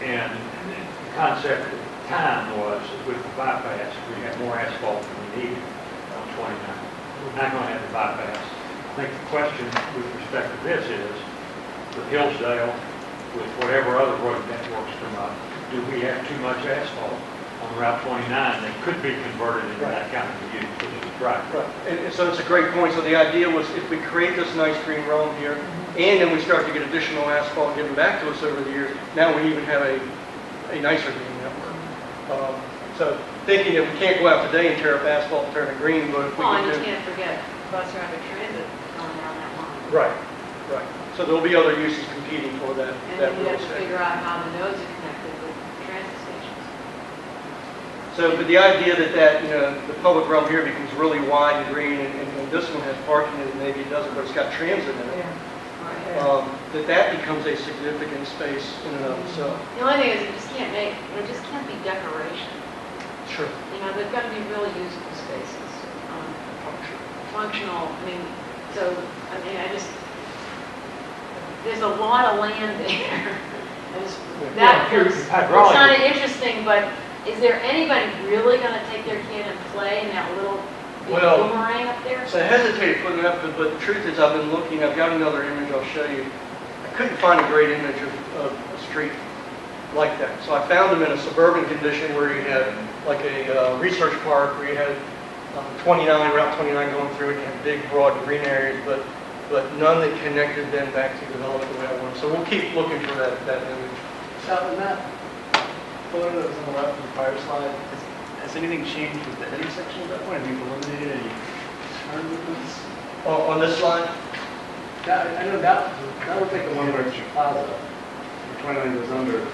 And the concept at the time was that with the bypass, we had more asphalt than we needed on 29. We're not going to have the bypass. I think the question with respect to this is, with Hillsdale, with whatever other road networks come up, do we have too much asphalt on Route 29 that could be converted into that kind of use, which is right. Right. And so it's a great point. So the idea was if we create this nice green realm here, and then we start to get additional asphalt given back to us over the years, now we even have a nicer green network. So thinking that we can't go out today and tear up asphalt and turn it green, but if we Well, can and do... you can't forget bus rapid transit going down that line. Right, right. So there'll be other uses competing for that And that then you real have to estate. figure out how the nodes are connected with transit stations. So, but the idea that the public realm here becomes really wide and green, and this one has parking in it, maybe it doesn't, but it's got transit in it. That becomes a significant space in and of itself. The only thing is it just can't be decoration. Sure. They've got to be really usable spaces. Functional, there's a lot of land there. It sounded interesting, but is there anybody really going to take their kid and play in that little boomerang up there? So I hesitated putting it up, but the truth is I've been looking, I've got another image I'll show you. I couldn't find a great image of a street like that. So I found them in a suburban condition where you had like a research park where you had Route 29 going through it, you had big broad green areas, but none that connected them back to development the way I wanted. So we'll keep looking for that image. Sal, in that photo that was on the left of the prior slide, has anything changed with the intersection at that point? Have you eliminated any turn movements? Oh, on this slide? I know that looked like the one where it's plaza, where 29 goes under. I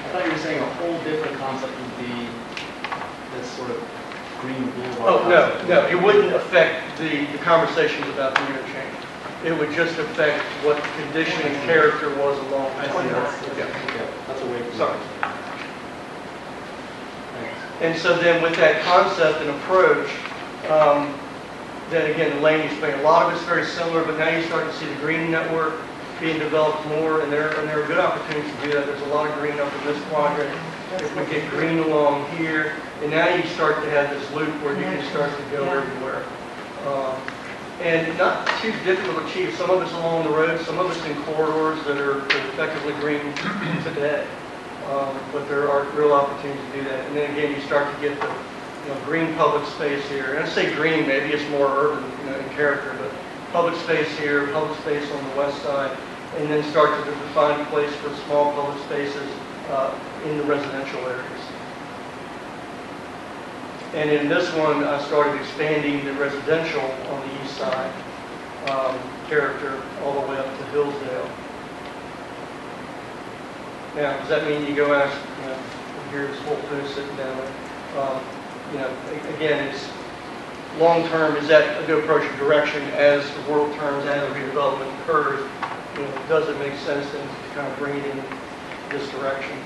thought you were saying a whole different concept would be this sort of green boulevard. Oh, no, it wouldn't affect the conversations about the interchange. It would just affect what the condition and character was along the 29. That's a way to... Sorry. And so then with that concept and approach, then again, the land use plan, a lot of it's very similar, but now you start to see the green network being developed more, and there are good opportunities to do that. There's a lot of green up in this quadrant. If we get green along here, and now you start to have this loop where you can start to go everywhere. And not too difficult to achieve. Some of it's along the road, some of it's in corridors that are effectively green today. But there are real opportunities to do that. And then again, you start to get the green public space here. And I say green, maybe it's more urban in character, but public space here, public space on the west side, and then start to define a place for small public spaces in the residential areas. And in this one, I started expanding the residential on the east side character all the way up to Hillsdale. Now, does that mean you go ask, here's Whole Foods sitting down there? Again, it's long-term, is that a good approach or direction as the world turns, as the redevelopment occurs? Does it make sense then to kind of bring it in this direction?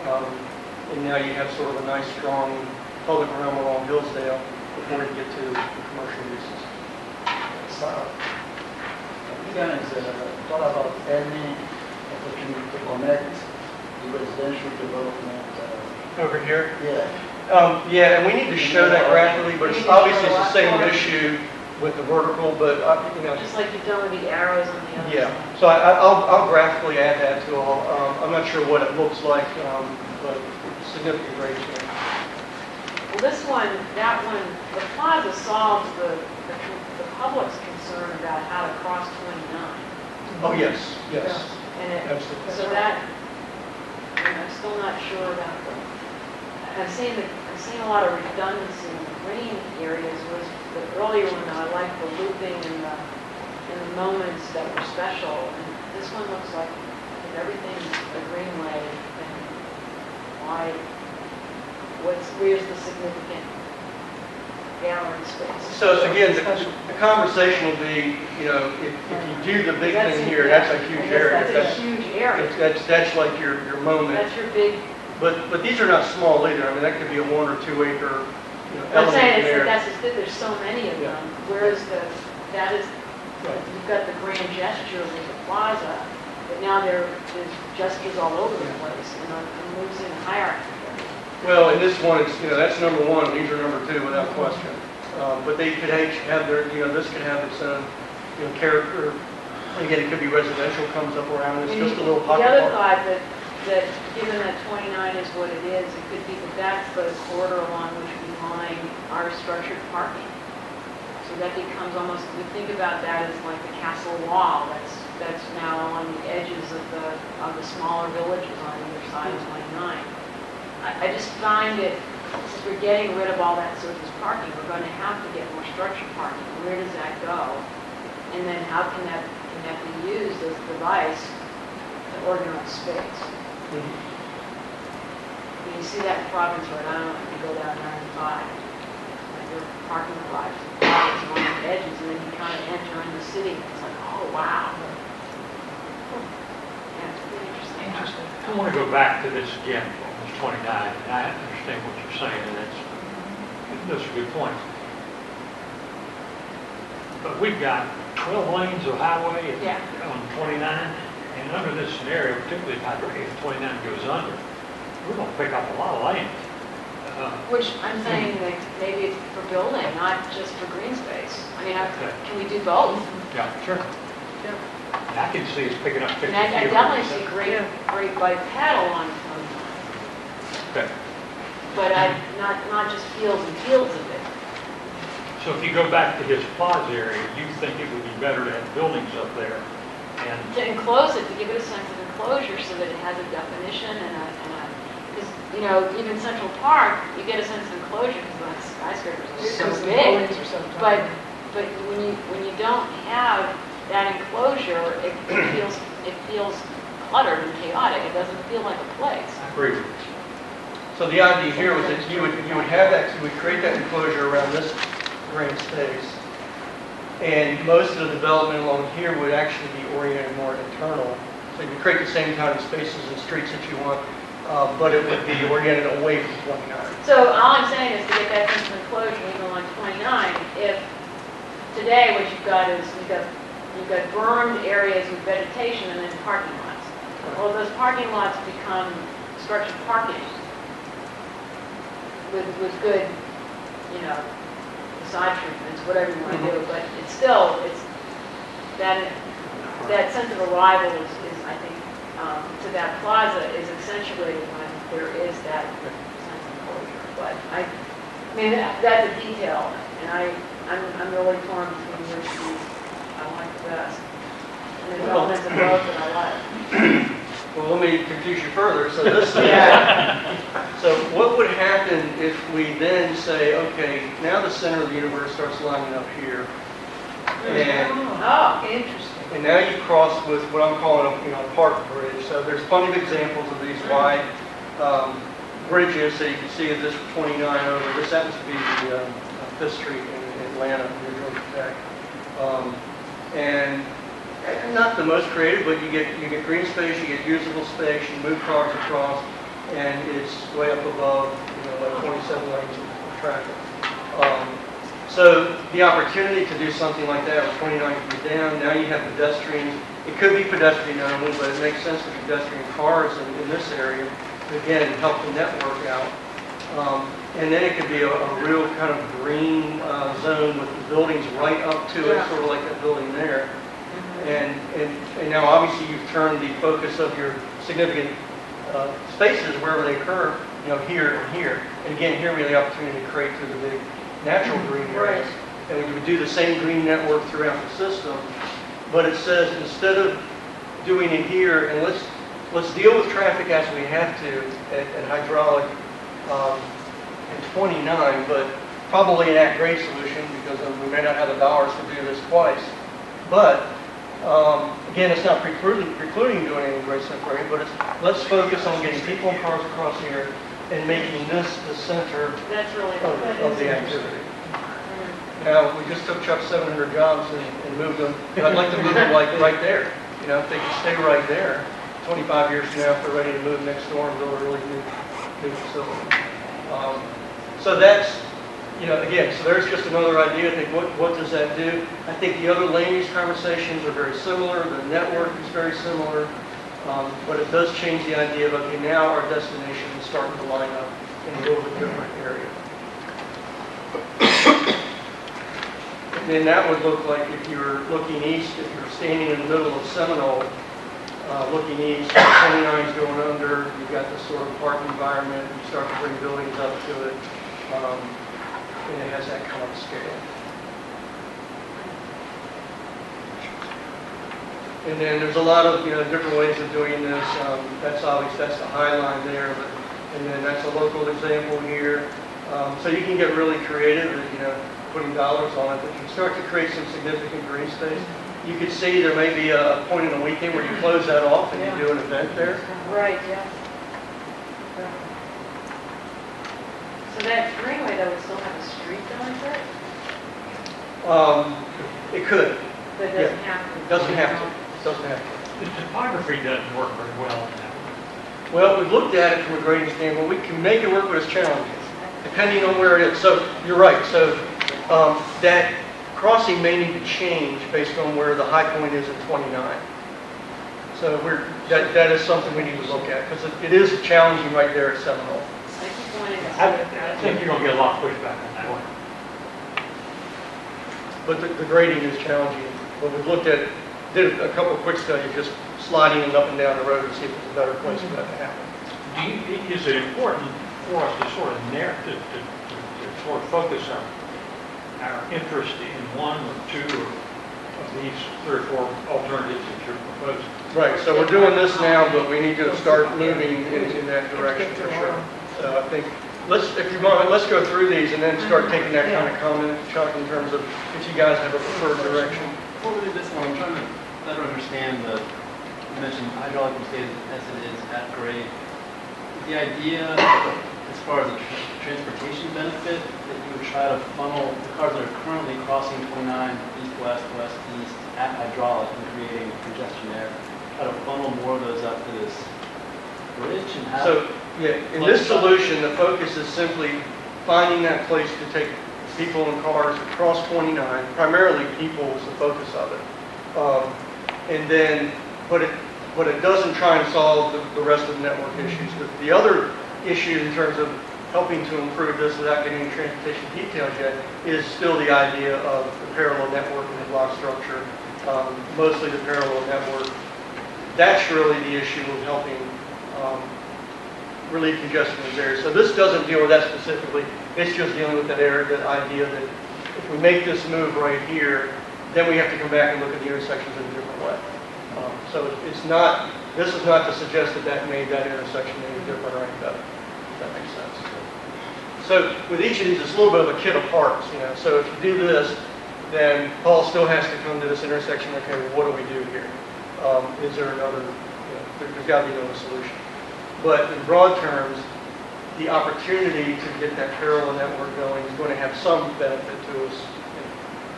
And now you have sort of a nice, strong public realm along Hillsdale before you get to the commercial uses. You guys thought about any opportunity to connect the residential development? Over here? Yeah. Yeah, and we need to show that graphically, but it's obviously it's the same issue with the vertical, but, Just like you've done with the arrows on the other side. yeah. So I'll graphically add that to all. I'm not sure what it looks like, but significant grade change. Well, this one, that one, the plaza solves the public's concern about how to cross 29. Oh, yes, yes. And Absolutely. so that, I'm still not sure about I've seen a lot of redundancy in the green areas. Was the earlier one that I liked the looping and the moments that were special. And this one looks like if everything's a greenway, then where's the significant gathering space? So again, the conversation will be, if you do the big thing here, that's a huge area. That's a huge area. That's like your moment. That's your big. But these are not small either. I mean, that could be a 1 or 2 acre, I'm element saying there. that's just it. There's so many of them. Whereas that is, you've got the grand gesture with the plaza, but now there's gestures all over the place, and I'm losing the hierarchy. Well, in this one, it's, that's number 1. These are number 2 without question. But they could each have their, this could have its own, character. Again, it could be residential comes up around. It's just a little pocket The other park. thought that given that 29 is what it is, it could be that's the corridor along which we line our structured parking. So that becomes almost, we think about that as like the castle wall that's now on the edges of the smaller villages on either side of 29. I just find it, since we're getting rid of all that surface parking, we're going to have to get more structured parking. Where does that go? And then how can that be used as a device to organize space? You see that in Province, Rhode Island, if you go down 95, like your parking lots on the edges, and then you kind of enter in the city, it's like, oh, wow. Yeah, it's pretty interesting. I want to go back to this again, on this 29, and I understand what you're saying, and that's a good point. But we've got 12 lanes of highway on 29, and under this scenario, particularly if 29 goes under, we're going to pick up a lot of land. Which I'm saying that maybe it's for building, not just for green space. I mean, can we do both? Yeah, sure. And I can see us picking up 50 And I definitely see great bike paddle on Okay. but not just fields and fields of it. So if you go back to his plaza area, you think it would be better to have buildings up there and To enclose it, to give it a sense of enclosure so that it has a definition because, even Central Park, you get a sense of enclosure because the skyscrapers are so big. But when you don't have that enclosure, it feels cluttered and chaotic. It doesn't feel like a place. I agree with you. So the idea here was that you would have that, you would create that enclosure around this green space. And most of the development along here would actually be oriented more internal. So you can create the same kind of spaces and streets that you want, but it would be oriented away from 29. So all I'm saying is to get that sense of enclosure even on 29, if today what you've got is you've got bermed areas with vegetation and then parking lots. Well, those parking lots become structured parking with good, side treatments, whatever you want to do, but it's that sense of arrival is I think, to that plaza is accentuated when there is that sense of closure. But that's a detail, and I'm really torn between which I like the best. And there's elements of both that I like. Well, let me confuse you further. So this, so what would happen if we then say, okay, now the center of the universe starts lining up here, and Oh, interesting. and now you cross with what I'm calling a park bridge. So there's plenty of examples of these wide bridges. So you can see this 29 over. This happens to be the 5th Street in Atlanta, near Georgia Tech. And not the most creative, but you get green space, you get usable space, you move cars across, and it's way up above, like 27 lanes of traffic. So the opportunity to do something like that with 29 feet down, now you have pedestrians. It could be pedestrian only, but it makes sense for pedestrian cars in this area to, again, help the network out. And then it could be a real kind of green zone with the buildings right up to it, sort of like that building there. And now obviously you've turned the focus of your significant spaces wherever they occur, here and here. And again, here we have the opportunity to create through the big natural green areas. And we would do the same green network throughout the system. But it says instead of doing it here, and let's deal with traffic as we have to at hydraulic in 29, but probably an at-grade solution because we may not have the dollars to do this twice. But again, it's not precluding doing any grade separating, but let's focus on getting people and cars across here and making this the center of the activity. Now, we just took Chuck's 700 jobs and moved them. I'd like to move them like right there. If they can stay right there, 25 years from now, if they're ready to move next door and build a really new facility. So that's, again, so there's just another idea. I think, what does that do? I think the other land use conversations are very similar. The network is very similar. But it does change the idea of, okay, now our destination is starting to line up in a little bit different area. And then that would look like if you're looking east, if you're standing in the middle of Seminole, looking east, 29 is going under, you've got this sort of park environment, you start to bring buildings up to it, and it has that kind of scale. And then there's a lot of different ways of doing this. That's obvious, that's the high line there, and then that's a local example here. So you can get really creative at putting dollars on it, but you can start to create some significant green space. You could see there may be a point in the weekend where you close that off and you do an event there. Right, yeah. So that greenway, though, would still have a street going through it? It could. But it doesn't have to. It doesn't have to. Doesn't have to. The topography doesn't work very well in that one. Well, we've looked at it from a grading standpoint. We can make it work, but it's challenging, depending on where it is. So you're right. So that crossing may need to change based on where the high point is at 29. So that is something we need to look at because it is challenging right there at Seminole. I think you're going to get a lot of pushback on that one. But the grading is challenging. But we've looked at, did a couple of quick studies, just sliding it up and down the road to see if there's a better place for that to happen. Is it important for us to sort of to sort of focus our interest in one or two of these 3 or 4 alternatives that you're proposing? Right. So we're doing this now, but we need to start moving in that direction for sure. So I think if you want, let's go through these and then start taking that kind of comment, Chuck, in terms of if you guys have a preferred direction. Before we do this one, I'm trying to better understand you mentioned hydraulic stated as it is at grade. The idea, as far as the transportation benefit, that you would try to funnel the cars that are currently crossing 29 east-west, west-east at hydraulic and creating congestion there, try to funnel more of those up to this bridge and have... So, yeah, in this solution, the focus is simply finding that place to take people and cars across 29, primarily people is the focus of it. And then, but it doesn't try and solve the rest of the network issues. The other issue in terms of helping to improve this without getting into transportation details yet is still the idea of the parallel network and the block structure, mostly the parallel network. That's really the issue of helping relieve congestion in those areas. So this doesn't deal with that specifically. It's just dealing with that area, that idea that if we make this move right here, then we have to come back and look at the intersections in a different way. So it's not This is not to suggest that that made that intersection any different or any better, if that makes sense. So with each of these, it's a little bit of a kit of parts, you know. So if you do this, then Paul still has to come to this intersection, okay, well, what do we do here? Is there another, you know, there's got to be another solution. But in broad terms, the opportunity to get that parallel network going is going to have some benefit to us, you know,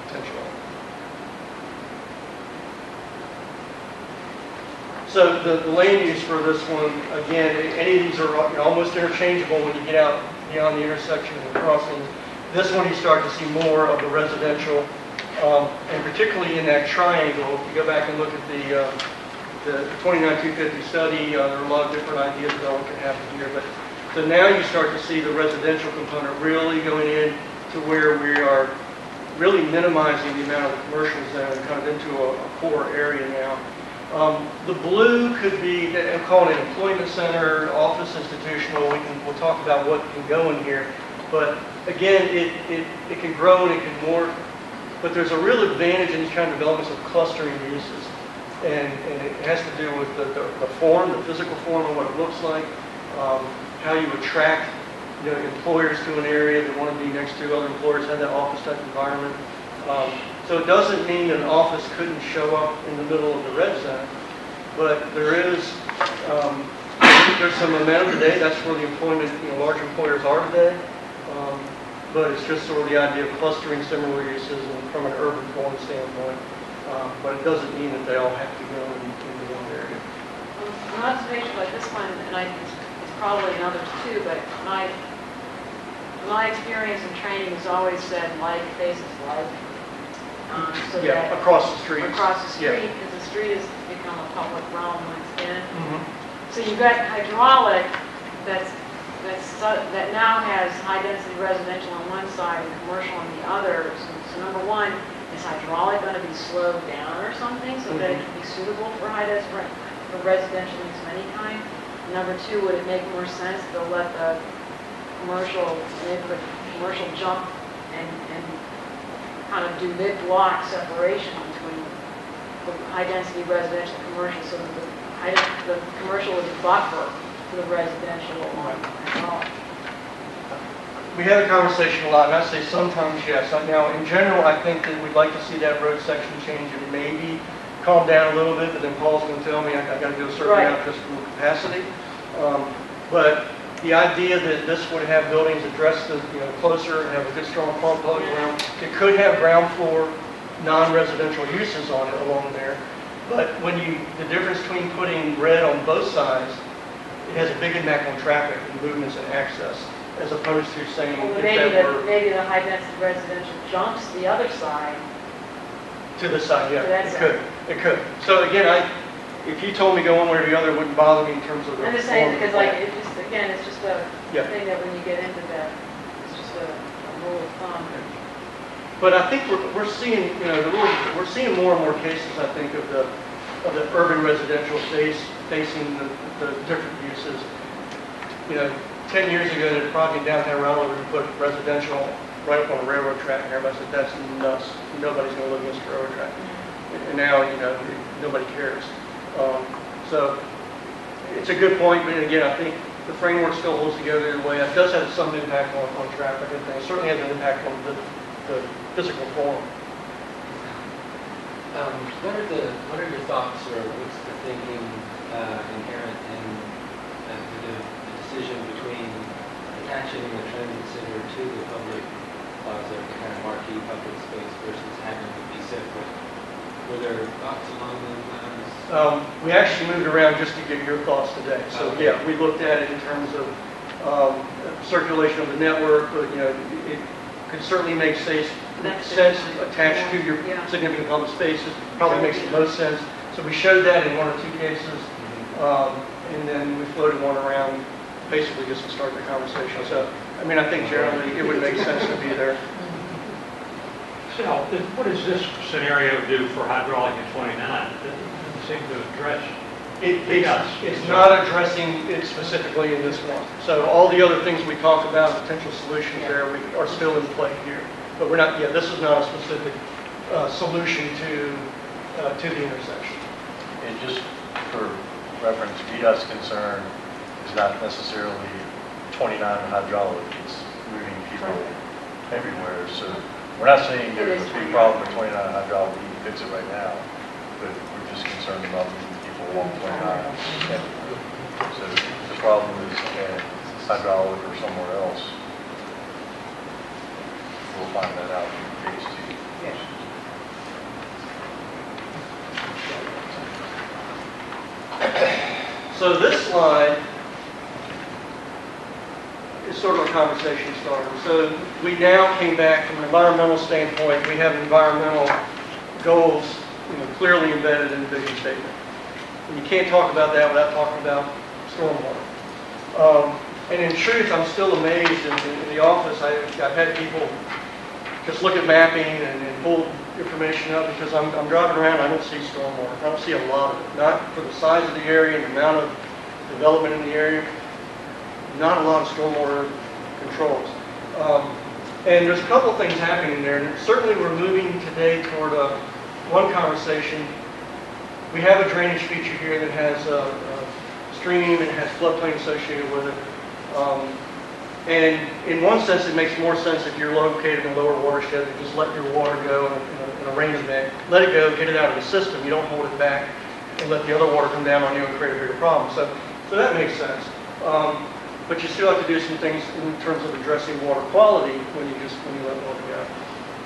potentially. So the land use for this one, again, any of these are almost interchangeable when you get out beyond the intersection and the crossings. This one you start to see more of the residential, and particularly in that triangle. If you go back and look at the 29-250 study, there are a lot of different ideas about what can happen here. But so now you start to see the residential component really going in to where we are really minimizing the amount of the commercial zone kind of into a core area now. The blue could be, I'm calling it employment center, office institutional. We'll talk about what can go in here. But again, it can grow and it can morph. But there's a real advantage in these kind of developments of clustering uses. And it has to do with the form, the physical form of what it looks like, how you attract employers to an area that want to be next to other employers, have that office type environment. So it doesn't mean that an office couldn't show up in the middle of the red zone, but there's some momentum today. That's where the employment, large employers are today. But it's just sort of the idea of clustering similar uses and from an urban form standpoint. But it doesn't mean that they all have to go into one area. An observation like this one, and it's probably in others too, but my experience in training has always said like faces like. So yeah, that across the street. Across the street, Yeah. because the street has become a public realm when it's in. Mm-hmm. So you've got hydraulic that now has high-density residential on one side and commercial on the other. So number one, is hydraulic going to be slowed down or something so that it can be suitable for for residential use of any kind? Number two, would it make more sense to let the commercial jump and kind of do mid-block separation between the high-density residential and commercial, so that the commercial is a buffer to the residential on hydraulic? We have a conversation a lot, and I say sometimes yes. Now, in general, I think that we'd like to see that road section change and maybe calm down a little bit, but then Paul's going to tell me I got to do a certain amount just for capacity. But the idea that this would have buildings addressed closer and have a good strong pump plug around, it could have ground floor non-residential uses on it along there. But when the difference between putting red on both sides, it has a big impact on traffic and movements and access, as opposed to saying well, if maybe the high-density residential jumps the other side. To the side, yeah, it could. So again, if you told me go one way or the other, it wouldn't bother me in terms of the I'm just saying because form. it's just a thing that when you get into that, it's just a rule of thumb. But I think we're seeing, we're seeing more and more cases, I think, of the urban residential facing the different uses. 10 years ago, there's probably in downtown Raleigh, we put residential right up on the railroad track, and everybody said, that's nuts. Nobody's going to live against the railroad track. And now, nobody cares. So it's a good point, but again, I think the framework still holds together in a way. It does have some impact on traffic and things. It certainly has an impact on the physical form. What are your thoughts, or what's the thinking inherent in the decision between attaching the transit center to the public plaza, the kind of marquee public space, versus having it be separate? Were there thoughts along those lines? We actually moved around just to get your thoughts today. So yeah, we looked at it in terms of circulation of the network, but it could certainly make sense attached to your significant public spaces. Probably makes the most sense. So we showed that in one or two cases, and then we floated one around, basically just to start the conversation. So I think generally it would make sense to be there. So, what does this scenario do for hydraulic at 29? It doesn't seem to address. It's not addressing it specifically in this one. So all the other things we talked about, potential solutions there, are still in play here. But we're not. Yeah, this is not a specific solution to the intersection. And just for reference, VDOT's concern is not necessarily 29 hydraulic, it's moving people everywhere. So we're not saying there's a big problem with 29 hydraulic, we can fix it right now, but we're just concerned about moving people along 29. So if the problem is at hydraulic or somewhere else, we'll find that out in phase 2. So this slide is sort of a conversation starter. So we now came back from an environmental standpoint. We have environmental goals, clearly embedded in the vision statement. And you can't talk about that without talking about stormwater. And in truth, I'm still amazed in the office. I've had people just look at mapping and pull information up because I'm driving around, I don't see stormwater. I don't see a lot of it. Not for the size of the area and the amount of development in the area. Not a lot of stormwater controls. And there's a couple of things happening there. And certainly we're moving today toward one conversation. We have a drainage feature here that has a stream and has floodplain associated with it. And in one sense, it makes more sense if you're located in a lower watershed to just let your water go in a rain event. Let it go, get it out of the system. You don't hold it back and let the other water come down on you and create a bigger problem. So that makes sense. But you still have to do some things in terms of addressing water quality when you let water go.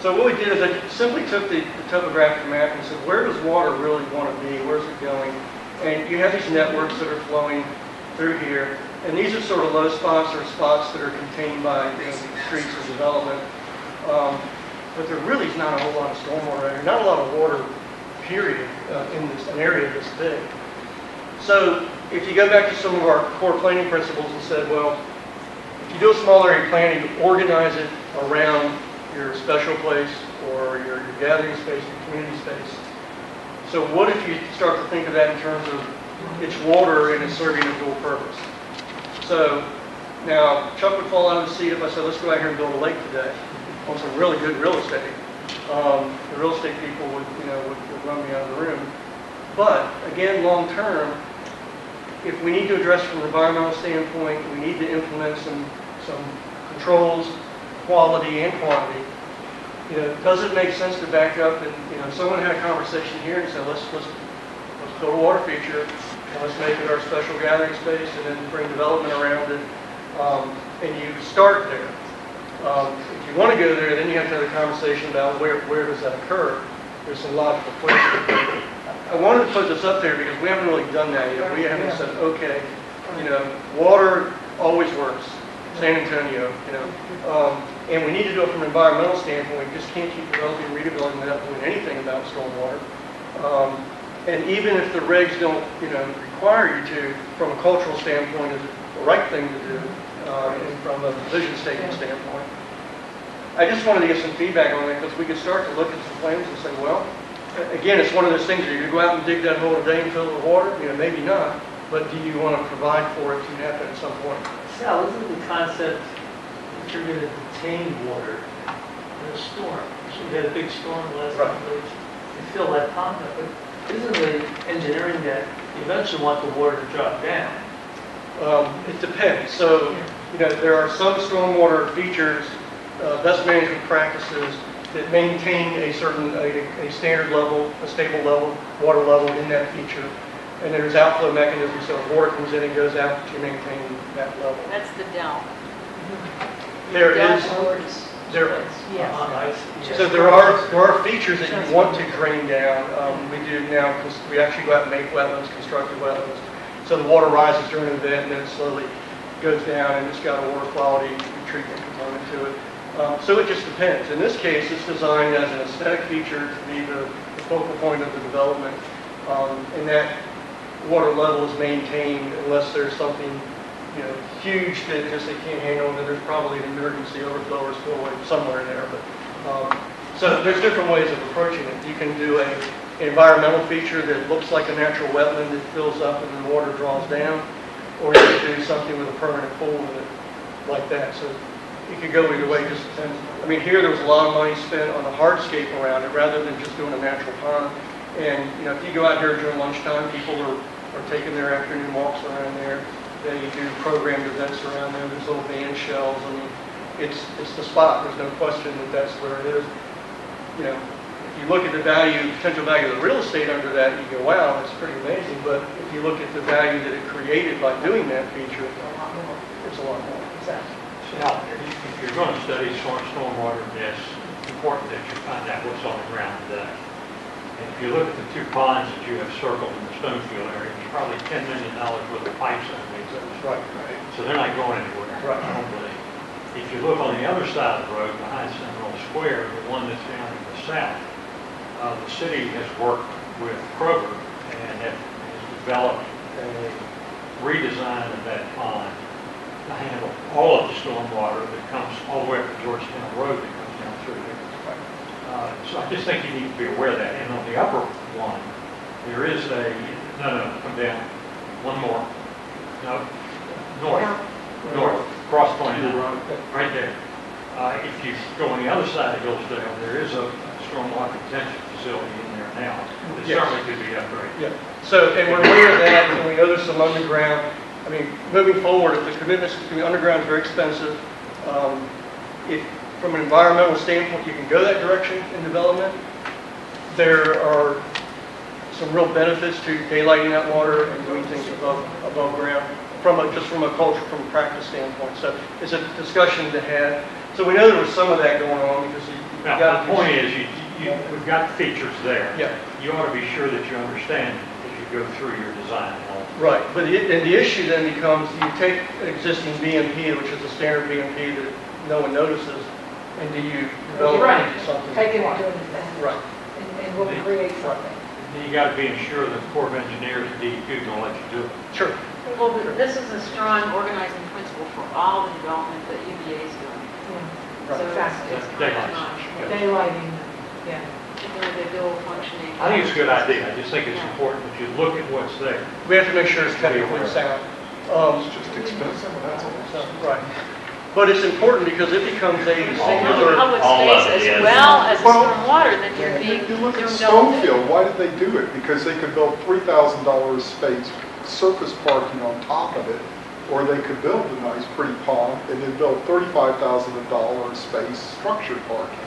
So what we did is I simply took the topographic map and said, where does water really want to be? Where's it going? And you have these networks that are flowing through here. And these are sort of low spots or spots that are contained by streets or development. But there really is not a whole lot of stormwater area, not a lot of water, period, in an area this big. So if you go back to some of our core planning principles and said, well, if you do a small area planning, you organize it around your special place or your gathering space, your community space. So what if you start to think of that in terms of it's water and it's serving a dual purpose? So now Chuck would fall out of the seat if I said, let's go out here and build a lake today on some really good real estate. The real estate people would run me out of the room. But again, long term, if we need to address from an environmental standpoint, we need to implement some controls, quality and quantity. Does it make sense to back up and someone had a conversation here and said, let's build a water feature and let's make it our special gathering space and then bring development around it. And you start there. If you want to go there, then you have to have a conversation about where does that occur. There's some logical places. I wanted to put this up there because we haven't really done that yet. We haven't said, okay, water always works. San Antonio, and we need to do it from an environmental standpoint. We just can't keep developing and redeveloping without doing anything about stormwater. And even if the regs don't, require you to, from a cultural standpoint, is the right thing to do, and from a vision statement standpoint. I just wanted to get some feedback on that because we could start to look at some plans and say, well, again, it's one of those things where you go out and dig that hole today and fill it with water, maybe not, but do you want to provide for it to happen at some point? Sal, isn't the concept that you're going to detain water in a storm? So we had a big storm last couple of days. You fill that pond up, but isn't the engineering that you eventually want the water to drop down? It depends. So, there are some stormwater features, best management practices that maintain a certain, a standard level, a stable level, water level in that feature. And there's outflow mechanisms, so if water comes in and goes out to maintain that level. That's the dell. There is, so there are features that you want to drain down. We do now, we actually go out and make wetlands, constructed wetlands. So the water rises during an event and then it slowly goes down and it's got a water quality treatment component to it. So it just depends. In this case, it's designed as an aesthetic feature to be the focal point of the development. And that water level is maintained unless there's something, huge that just they can't handle. And there's probably an emergency overflow or spillway somewhere in there. But so there's different ways of approaching it. You can do an environmental feature that looks like a natural wetland that fills up and the water draws down, or you can do something with a permanent pool in it like that. So it could go either way. Just depends. I mean, here there was a lot of money spent on the hardscape around it rather than just doing a natural pond. And if you go out here during lunchtime, people are are taking their afternoon walks around there. They do programmed events around there. There's little band shells. I mean, it's the spot. There's no question that that's where it is. You know, if you look at the potential value of the real estate under that, you go, wow, that's pretty amazing. But if you look at the value that it created by doing that feature, it's a lot more. Exactly. Now, if you're going to study stormwater, it's important that you find out what's on the ground today. And if you look at the two ponds that you have circled in the Stonefield area, there's probably $10 million worth of pipes underneath those. Right. So they're not going anywhere. Right. I don't believe. If you look on the other side of the road behind Seminole Square, the one that's down in the south, the city has worked with Kroger and has developed a redesign of that pond to handle all of the stormwater that comes all the way up to Georgetown Road that comes down through here. So I just think you need to be aware of that. And on the upper one, there is come down. One more. No, north, cross 29, right there. If you go on the other side of Hillsdale, there is a stormwater retention facility in there now that certainly could be upgraded. Yeah. So, and we're aware of that, and we know there's some underground. I mean, moving forward, if the commitments to the underground is very expensive, if from an environmental standpoint you can go that direction in development, there are some real benefits to daylighting that water and doing things above ground just from a culture, from a practice standpoint. So it's a discussion to have. So we know there was some of that going on because Now, the point is, we've got the features there. Yeah. You ought to be sure that you understand it as you go through your design and all. Right, but the issue then becomes, you take an existing BMP, which is a standard BMP that no one notices, and do you develop it into something? Take it into anything. Right. And we'll create something. Then you got to be ensured that the Corps of Engineers and DEQ don't let you do it. Sure. Well, this is a strong organizing principle for all the development that UVA is doing. Right. So it's Daylight. Daylighting, yeah. particularly the dual functioning. I think it's a good idea. I just think it's important that you look at what's there. We have to make sure it's technically sound. It's just expensive, that's all. Right. But it's important because it becomes a singular. Public all of space it, as yes. well as Well, stormwater, then you're being, If you look at you're building. Stonefield, why did they do it? Because they could build $3,000 space, surface parking on top of it, or they could build a nice pretty pond and then build $35,000 space structured parking.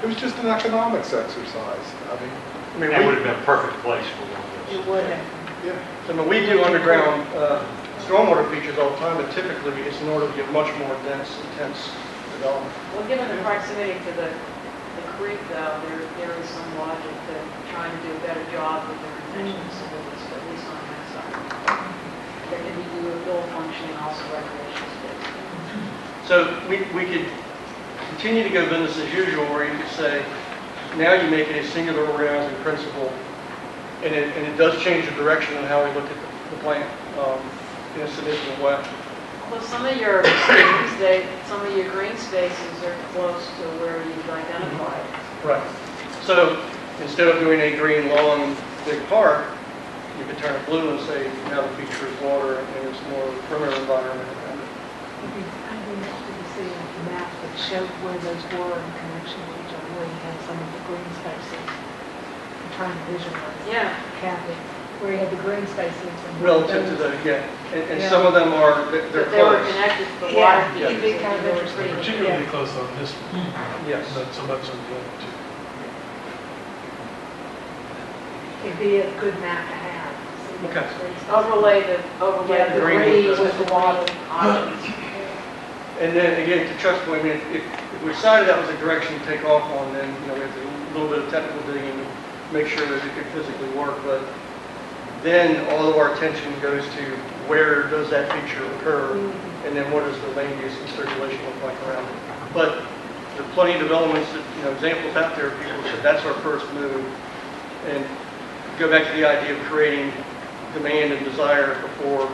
It was just an economics exercise. I mean, That would have been a perfect place for one of those. It would have. yeah. So when we do underground stormwater features all the time, but typically it's in order to get much more dense, intense development. Well, given the proximity to the creek though, there is some logic to trying to do a better job with the retention facilities, at least on that side. There can be dual functioning also recreation space. So we could continue to go business as usual, where you could say, now you make it a singular organizing principle, and it does change the direction of how we look at the plant in a significant way. Well, some of your green spaces are close to where you've identified. Right. So instead of doing a green lawn big park, you could turn it blue and say now the feature is water and it's more of a perimeter environment around it. I'd be interested to see a map that showed where those were in connection with each other, where you had some of the green spaces. I'm trying to visualize. Yeah. Kathy, where you had the green spaces and. Relative to the, and some of them are, they're That they were close. connected to the Yeah, water you'd be features. kind of interested. Particularly close on this one, Yes. not so much on the other two. It'd be a good map to have. See those Okay. green spaces. Overlay Yeah, the the green green with with the water options. And then again, to Chuck's point, I mean, if we decided that was a direction to take off on, then, we have to do a little bit of technical digging to make sure that it can physically work, but then all of our attention goes to where does that feature occur, and then what does the land use and circulation look like around it. But there are plenty of developments that, examples out there, people said that's our first move, and go back to the idea of creating demand and desire before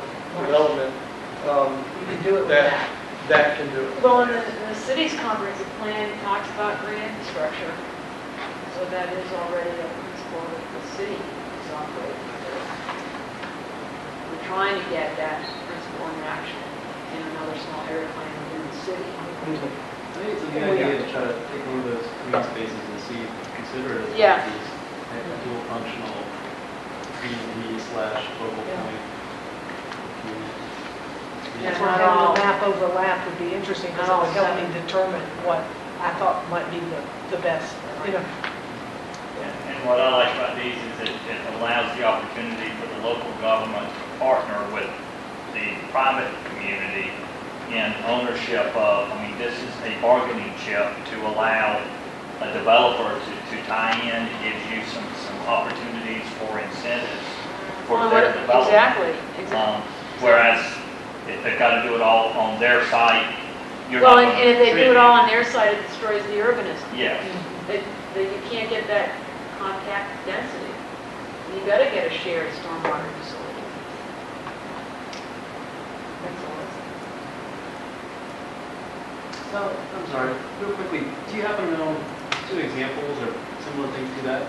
development. You can do it with that. That can do it. Well, in the city's comprehensive plan talks about green infrastructure. So that is already a principle that the city is operating under. We're trying to get that principle in action in another small area plan within the city. I think it's a good idea to try to take one of those green spaces and see, consider it as one Yeah. of these dual functional B&B/focal point. That's Yeah, why not having all. the map overlap would be interesting, because it Not all would help me seven. determine what I thought might be the best, you know. And what I like about these is it allows the opportunity for the local government to partner with the private community in ownership of, I mean, this is a bargaining chip to allow a developer to tie in. It gives you some opportunities for incentives for Well, their development. Exactly, exactly. Whereas if they've got to do it all on their site, you're Well, not and going to if they do it contribute. all on their side, it destroys the urbanism. Yes. You can't get that compact density. You gotta get a shared stormwater facility. That's all it's. So, I'm sorry, real quickly, do you happen to know two examples or similar things to that?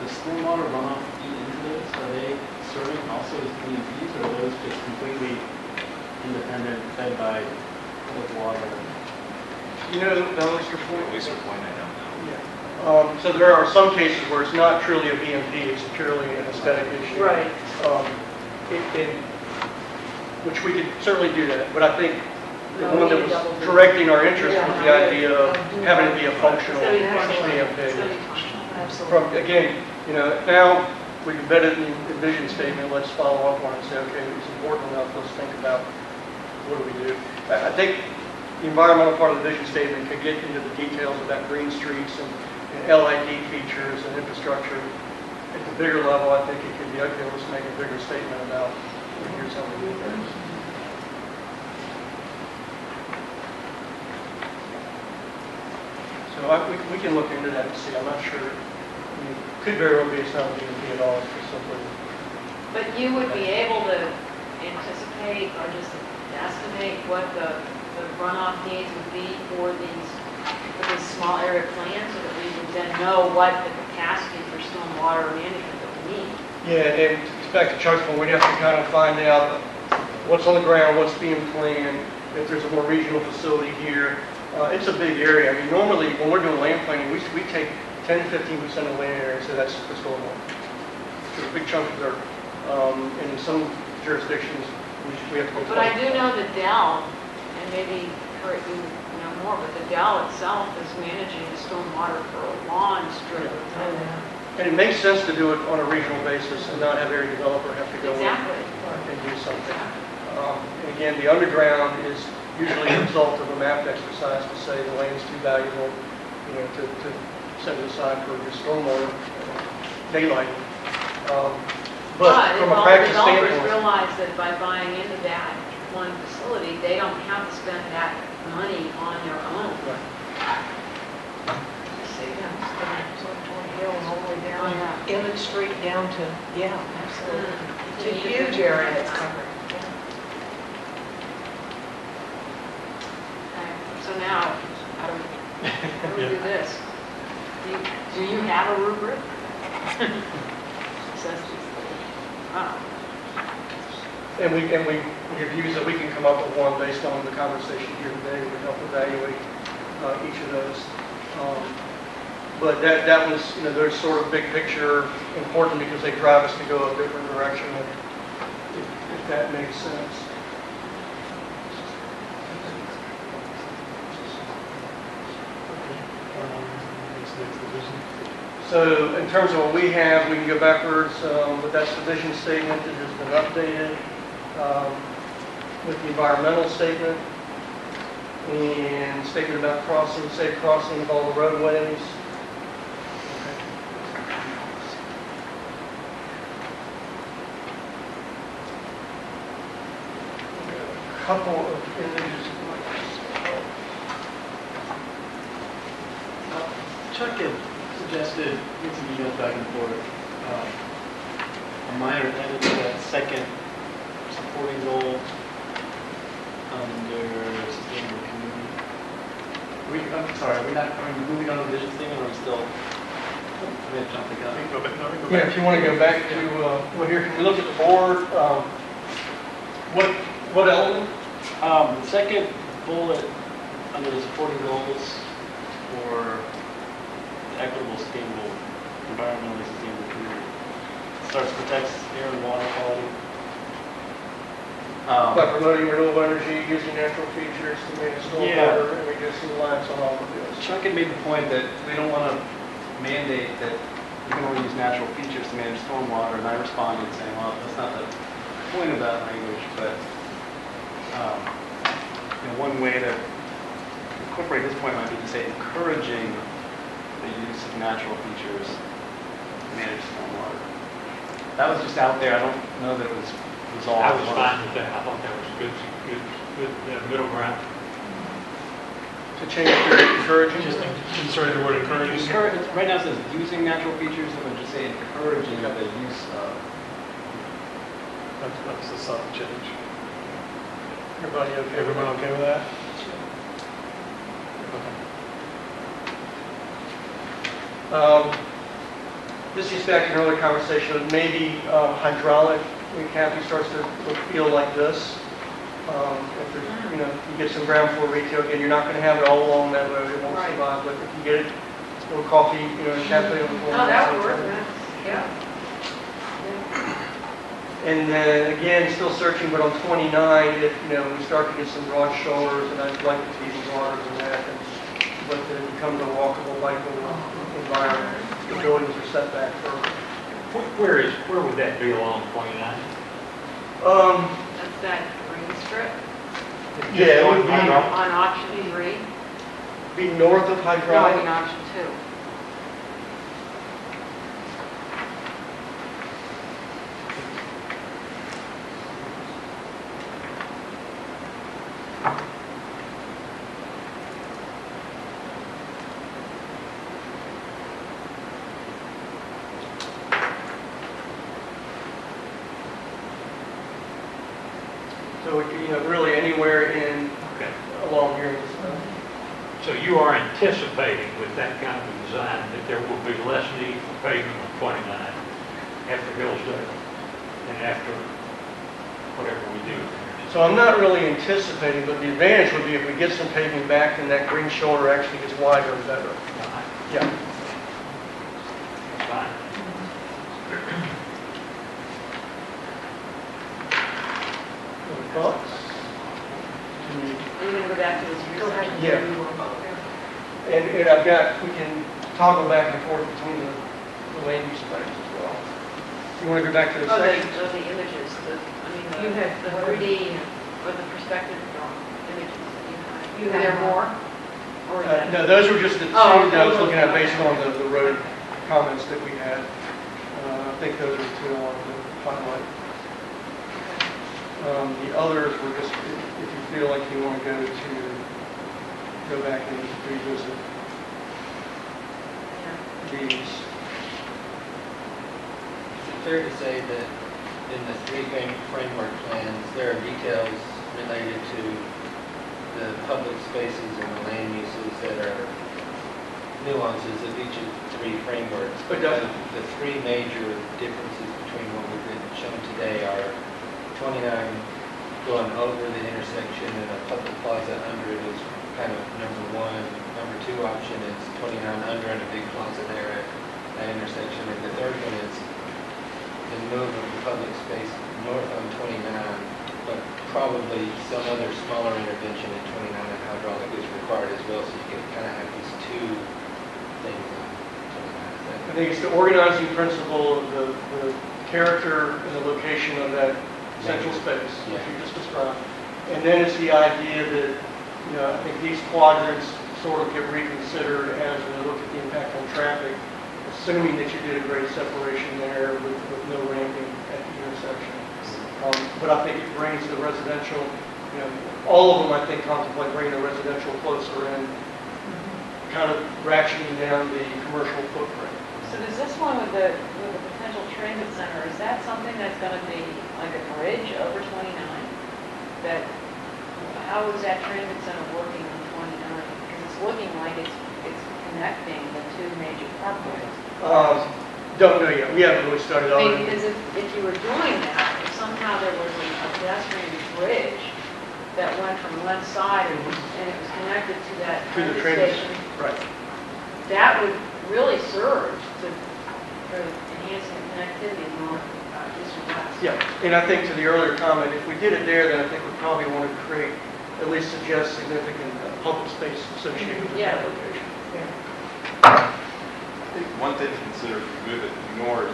The stormwater runoff feed into those, are they serving also as P&Ds, or are those just completely independent, fed by public water? You know, that was your point? At least we're pointing it out now. Yeah. So there are some cases where it's not truly a BMP, it's purely an aesthetic issue. Right. Which we could certainly do that, but I think the one that was directing our interest was the idea of having it be a functional It's gotta be functional. BMP. It's gonna be functional. Absolutely. Again, you know, now we can bet it in the vision statement, let's follow up on it and say, okay, it's important enough, let's think about what do we do. I think the environmental part of the vision statement could get into the details about green streets and LID features and infrastructure. At the bigger level, I think it could be, okay, let's make a bigger statement about, here's how we do things. So we can look into that and see. I'm not sure. I mean, could very well be it's not a BMP at all. It's just simply. But you would be able to anticipate or just estimate what the runoff needs would be for these small area plans, so that we would then know what the capacity for stormwater management that we need. Yeah, and it's back to Chuck's point, we'd have to kind of find out what's on the ground, what's being planned, if there's a more regional facility here. It's a big area. I mean, normally when we're doing land planning, we take 10 to 15% of land area, so that's for stormwater. It's a big chunk of dirt. And in some jurisdictions, we have to go. But I do know that Dell, and maybe Kurt, you know more, but the Dell itself is managing the stormwater for a long stretch of time. And it makes sense to do it on a regional basis and not have every developer have to go in Exactly. and do something. And again, the underground is usually a result of a mapped exercise to say the land's too valuable, you know, to set it aside for your stormwater daylight. But from a practice But if all the developers standpoint, realize that by buying into that one facility, they don't have to spend that money on their own. Hill and all the way Oh, down, yeah. Emmett Street down to, yeah, absolutely. It's a huge area it's covered. Okay, so now, how do we do this? Do you have a rubric? Says wow. and we have views that we can come up with one based on the conversation here today to help evaluate each of those. But that was, you know, they're sort of big picture important because they drive us to go a different direction, if that makes sense. So in terms of what we have, we can go backwards, but that's the vision statement that has been updated with the environmental statement and statement about crossing, safe crossing of all the roadways. A couple of images. Chuck had suggested, get some emails back and forth, a minor edit to that second supporting goal under sustainable community. I'm sorry, are we moving on to the vision statement, or are we still, I may have jumped the gun. Yeah, if you want to go back to, well, here, can we look at the board? What element? The second bullet under the supporting goals for the equitable, sustainable, environmentally sustainable community. starts to protect air and water quality. By promoting renewable energy, using natural features to manage stormwater, and reducing reliance on automobiles. Chuck had made the point that we don't want to mandate that you can only use natural features to manage stormwater, and I responded saying, well, that's not the point of that language, but one way to incorporate this point might be to say encouraging the use of natural features to manage stormwater. That was just out there. I don't know that it was resolved. I was fine with that. I thought that was good middle ground. To change to encouraging? Just inserting the word encouraging. Right now it says using natural features, I'm going to just say encouraging the use of. That's the subtle change. Everybody okay? Everyone okay with that? This is back in an earlier conversation, maybe hydraulic, when Kathy starts to feel like this. If there's, you get some ground floor retail, again, you're not going to have it all along that road, it won't survive, but if you get it, a little coffee, cafe on the corner. Oh, that would work, yeah. And then, again, still searching, but on 29, if, we start to get some broad shoulders, and I'd like it to be broader than that, but then it becomes a walkable, bikeable environment. The buildings are set back further. Where would that be along 29? That's that green strip Yeah, it would be, on option 3. be north of No, hydraulic. in option 2. So, really anywhere along here. So you are anticipating with that kind of a design that there will be less need for pavement on 29 after Hillsdale and after whatever we do there. So I'm not really anticipating, but the advantage would be if we get some paving back and that green shoulder actually gets wider and better. Yeah. That's fine. Any thoughts? Are you going to go back to this resection? Yeah. And I've got, we can toggle back and forth between the land use plans as well. You want to go back to the sections? The images, You have the 3D or the perspective images that you have. You Are there have more? Or is that? No, those were just the two Oh, that I was looking at okay. based on the road comments that we had. I think those are the two I wanted to highlight. The others were just, if you feel like you want to go back and revisit these. Is it fair to say that in the three framework plans, there are details related to the public spaces and the land uses that are nuances of each of the three frameworks? It does. The three major differences between what we've been shown today are 29 going over the intersection and a public plaza under it is kind of number one. Number two option is 29 under and a big plaza there at that intersection. And the third one is the move of the public space north on 29, but probably some other smaller intervention at 29 and hydraulic is required as well. So you can kind of have these two things on 29. I think it's the organizing principle of the character and the location of that central space, which you just described. And then it's the idea that, I think these quadrants sort of get reconsidered as we look at the impact on traffic, assuming that you did a great separation there with no ramping at the intersection. But I think it brings the residential, all of them I think contemplate bringing the residential closer in, kind of ratcheting down the commercial footprint. So does this one with the potential transit center, is that something that's going to be like a bridge over 29? How is that transit center working on 29? Because it's looking like it's connecting the two major parkways. Don't know yet. We haven't really started I on mean, it. because if you were doing that, if somehow there was a pedestrian bridge that went from one side and it was connected to that To the transit transit, station, right. that would really serve for enhancing connectivity along east and west. Yeah, and I think to the earlier comment, if we did it there, then I think we probably want to create, at least suggest significant public space associated with Yeah. that location. I think one thing to consider if we move it north,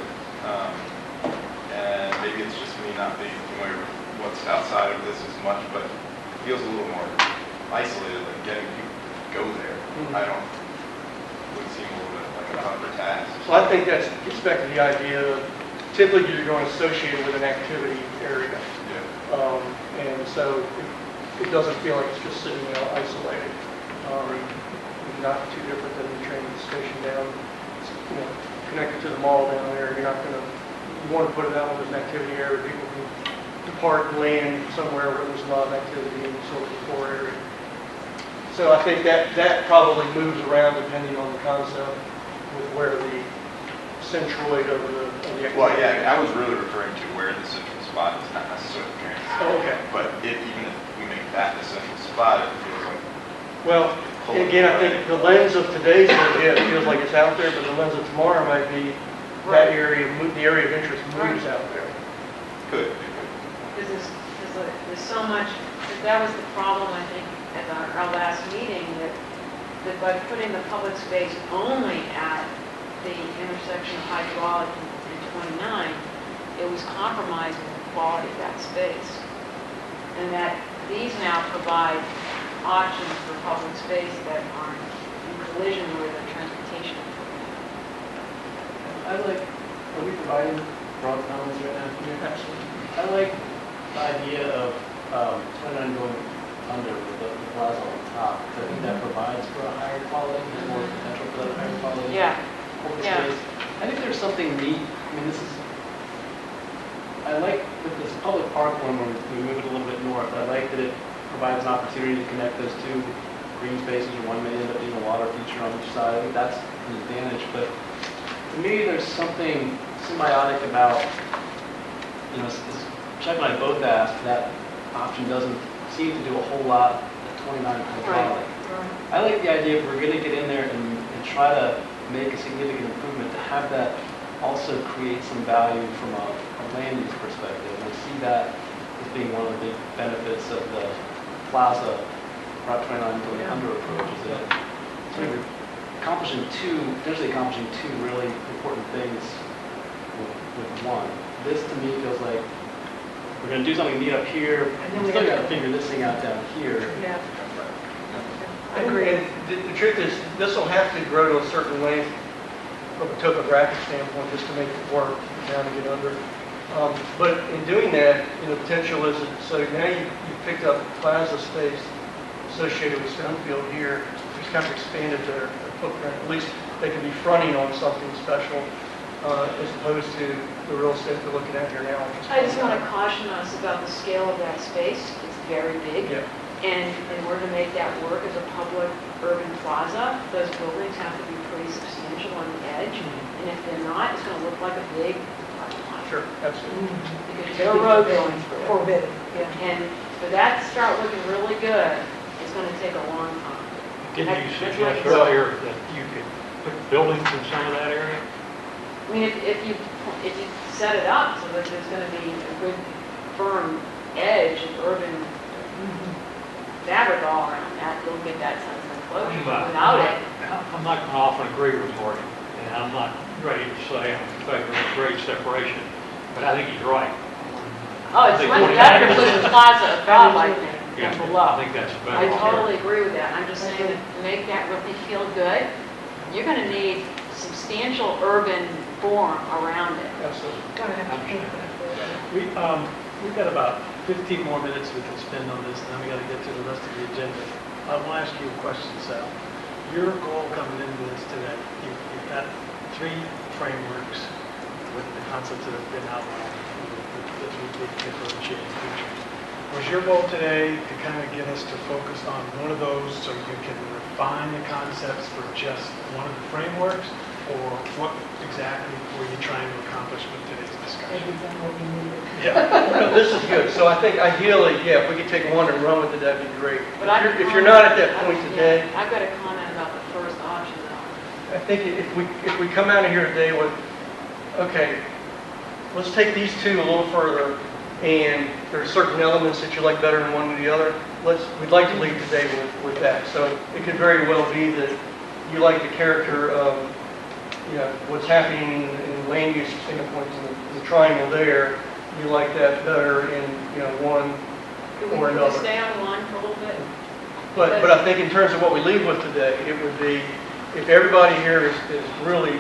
and maybe it's just me not being familiar with what's outside of this as much, but it feels a little more isolated, like getting people to go there. I don't, would seem a little bit like a tougher task. So I think that gets back to the idea of typically you're going to associate it with an activity area. Yeah. And so it doesn't feel like it's just sitting out isolated. Not too different than the train station down, you know, connected to the mall down there. You're not going to, you want to put it out as an activity area. People can depart and land somewhere where there's a lot of activity in sort of the core area. So I think that probably moves around depending on the concept with where the centroid of the activity. Well, yeah, I was really referring to where the central spot is, not necessarily the train station. Oh, okay. But even if we make that the central spot, it feels like. Well, again, I think the lens of today's idea, it feels like it's out there, but the lens of tomorrow might be that area, the area of interest moves out there. Could. Because there's so much, that was the problem, I think, at our last meeting, that by putting the public space only at the intersection of Hydraulic and 29, it was compromising the quality of that space. And that these now provide options for public space that aren't in collision with the transportation. I like, are we providing broad comments right now? Absolutely. I like the idea of 29 going under with the plaza on top, because I think that provides for a higher quality, and more potential for that higher quality. Yeah. Open Yeah. space. I think there's something neat, I mean, this is, I like with this public park one, when we move it a little bit north, I like that it provides an opportunity to connect those two green spaces, or one may end up being a water feature on each side. I think that's an advantage, but to me, there's something symbiotic about, you know, as Chuck and I both asked, that option doesn't seem to do a whole lot at 29 Hydraulic. Right. I like the idea if we're going to get in there and try to make a significant improvement, to have that also create some value from a land use perspective. And I see that as being one of the big benefits of the plaza Route 29 going under approach, is that sort of potentially accomplishing two really important things with one. This to me feels like we're going to do something neat up here, And then we we still have got to figure this thing out down here. Yeah. I agree. And the truth is, this will have to grow to a certain length from a topographic standpoint just to make it work down to get under. But in doing that, you know, potential is, so now you've picked up plaza space associated with Stonefield here, just kind of expanded their footprint. At least they can be fronting on something special as opposed to the real estate we're looking at here now. I just want to caution us about the scale of that space. It's very big. Yeah. And in order to make that work as a public urban plaza, those buildings have to be pretty substantial on the edge. And if they're not, it's going to look like a big parking lot. Sure, absolutely. Because there's no road going through it. Forbidden, yeah. And for that to start looking really good, it's going to take a long time. Didn't you That's suggest what- earlier that you could put buildings in some of that area? I mean, if you set it up so that there's going to be a good firm edge of urban fabric all around that, you'll get that sense of enclosure. Without it, I'm not going to often agree with Morgan, and I'm not ready to say I'm in favor of grade separation, but I think he's right. oh, it's much better to put the plaza above, I think, Yeah, than below. I think that's a better I alternative. totally agree with that. I'm just saying that to make that really feel good, you're going to need substantial urban form around it. Absolutely. Gonna have to think about that. We've got about 15 more minutes we can spend on this, and then we got to get to the rest of the agenda. I will ask you a question, Sal. Your goal coming into this today, you've got three frameworks with the concepts that have been outlined that we would differentiate features. Was your goal today to kind of get us to focus on one of those so you can refine the concepts for just one of the frameworks? Or what exactly were you trying to accomplish with today's discussion? Everything what we needed. Yeah, no, this is good. So I think ideally, yeah, if we could take one and run with it, that'd be great. But I If you're not at that point today, I've got a comment about the first option though. I think if we come out of here today with okay, let's take these two a little further, and there are certain elements that you like better than one than the other. We'd like to leave today with that. So it could very well be that you like the character of, what's happening in land use standpoints in the triangle there. You like that better in, one Could we or another. stay on one for a little bit? But I think in terms of what we leave with today, it would be, if everybody here is really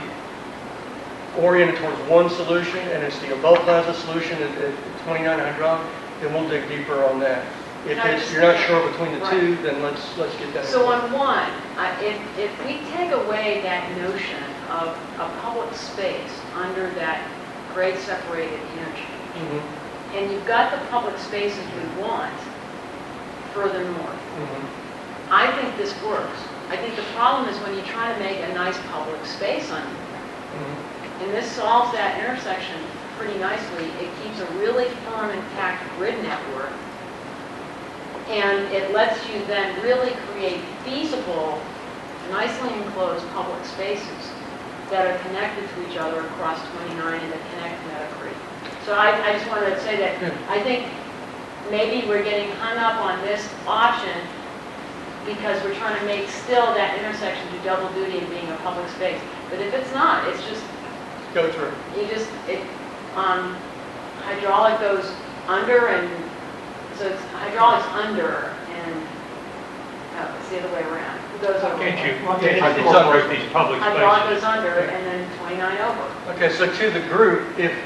oriented towards one solution, and it's the above plaza solution at 29 Hydraulic, then we'll dig deeper on that. If you're not sure between the two, then let's get that. So on one, if we take away that notion of a public space under that grade separated interchange, and you've got the public spaces we want further north, I think this works. I think the problem is when you try to make a nice public space on it. And this solves that intersection pretty nicely. It keeps a really firm, intact grid network. And it lets you then really create feasible, nicely enclosed public spaces that are connected to each other across 29 and that connect Meadow Creek. So I just wanted to say that I think maybe we're getting hung up on this option because we're trying to make still that intersection do double duty of being a public space. But if it's not, it's just go through. Hydraulic goes under, and so it's hydraulic's under, and it's the other way around. It goes over. Can't you incorporate these public Hydraulic spaces? goes under, and then 29 over. Okay, so to the group, if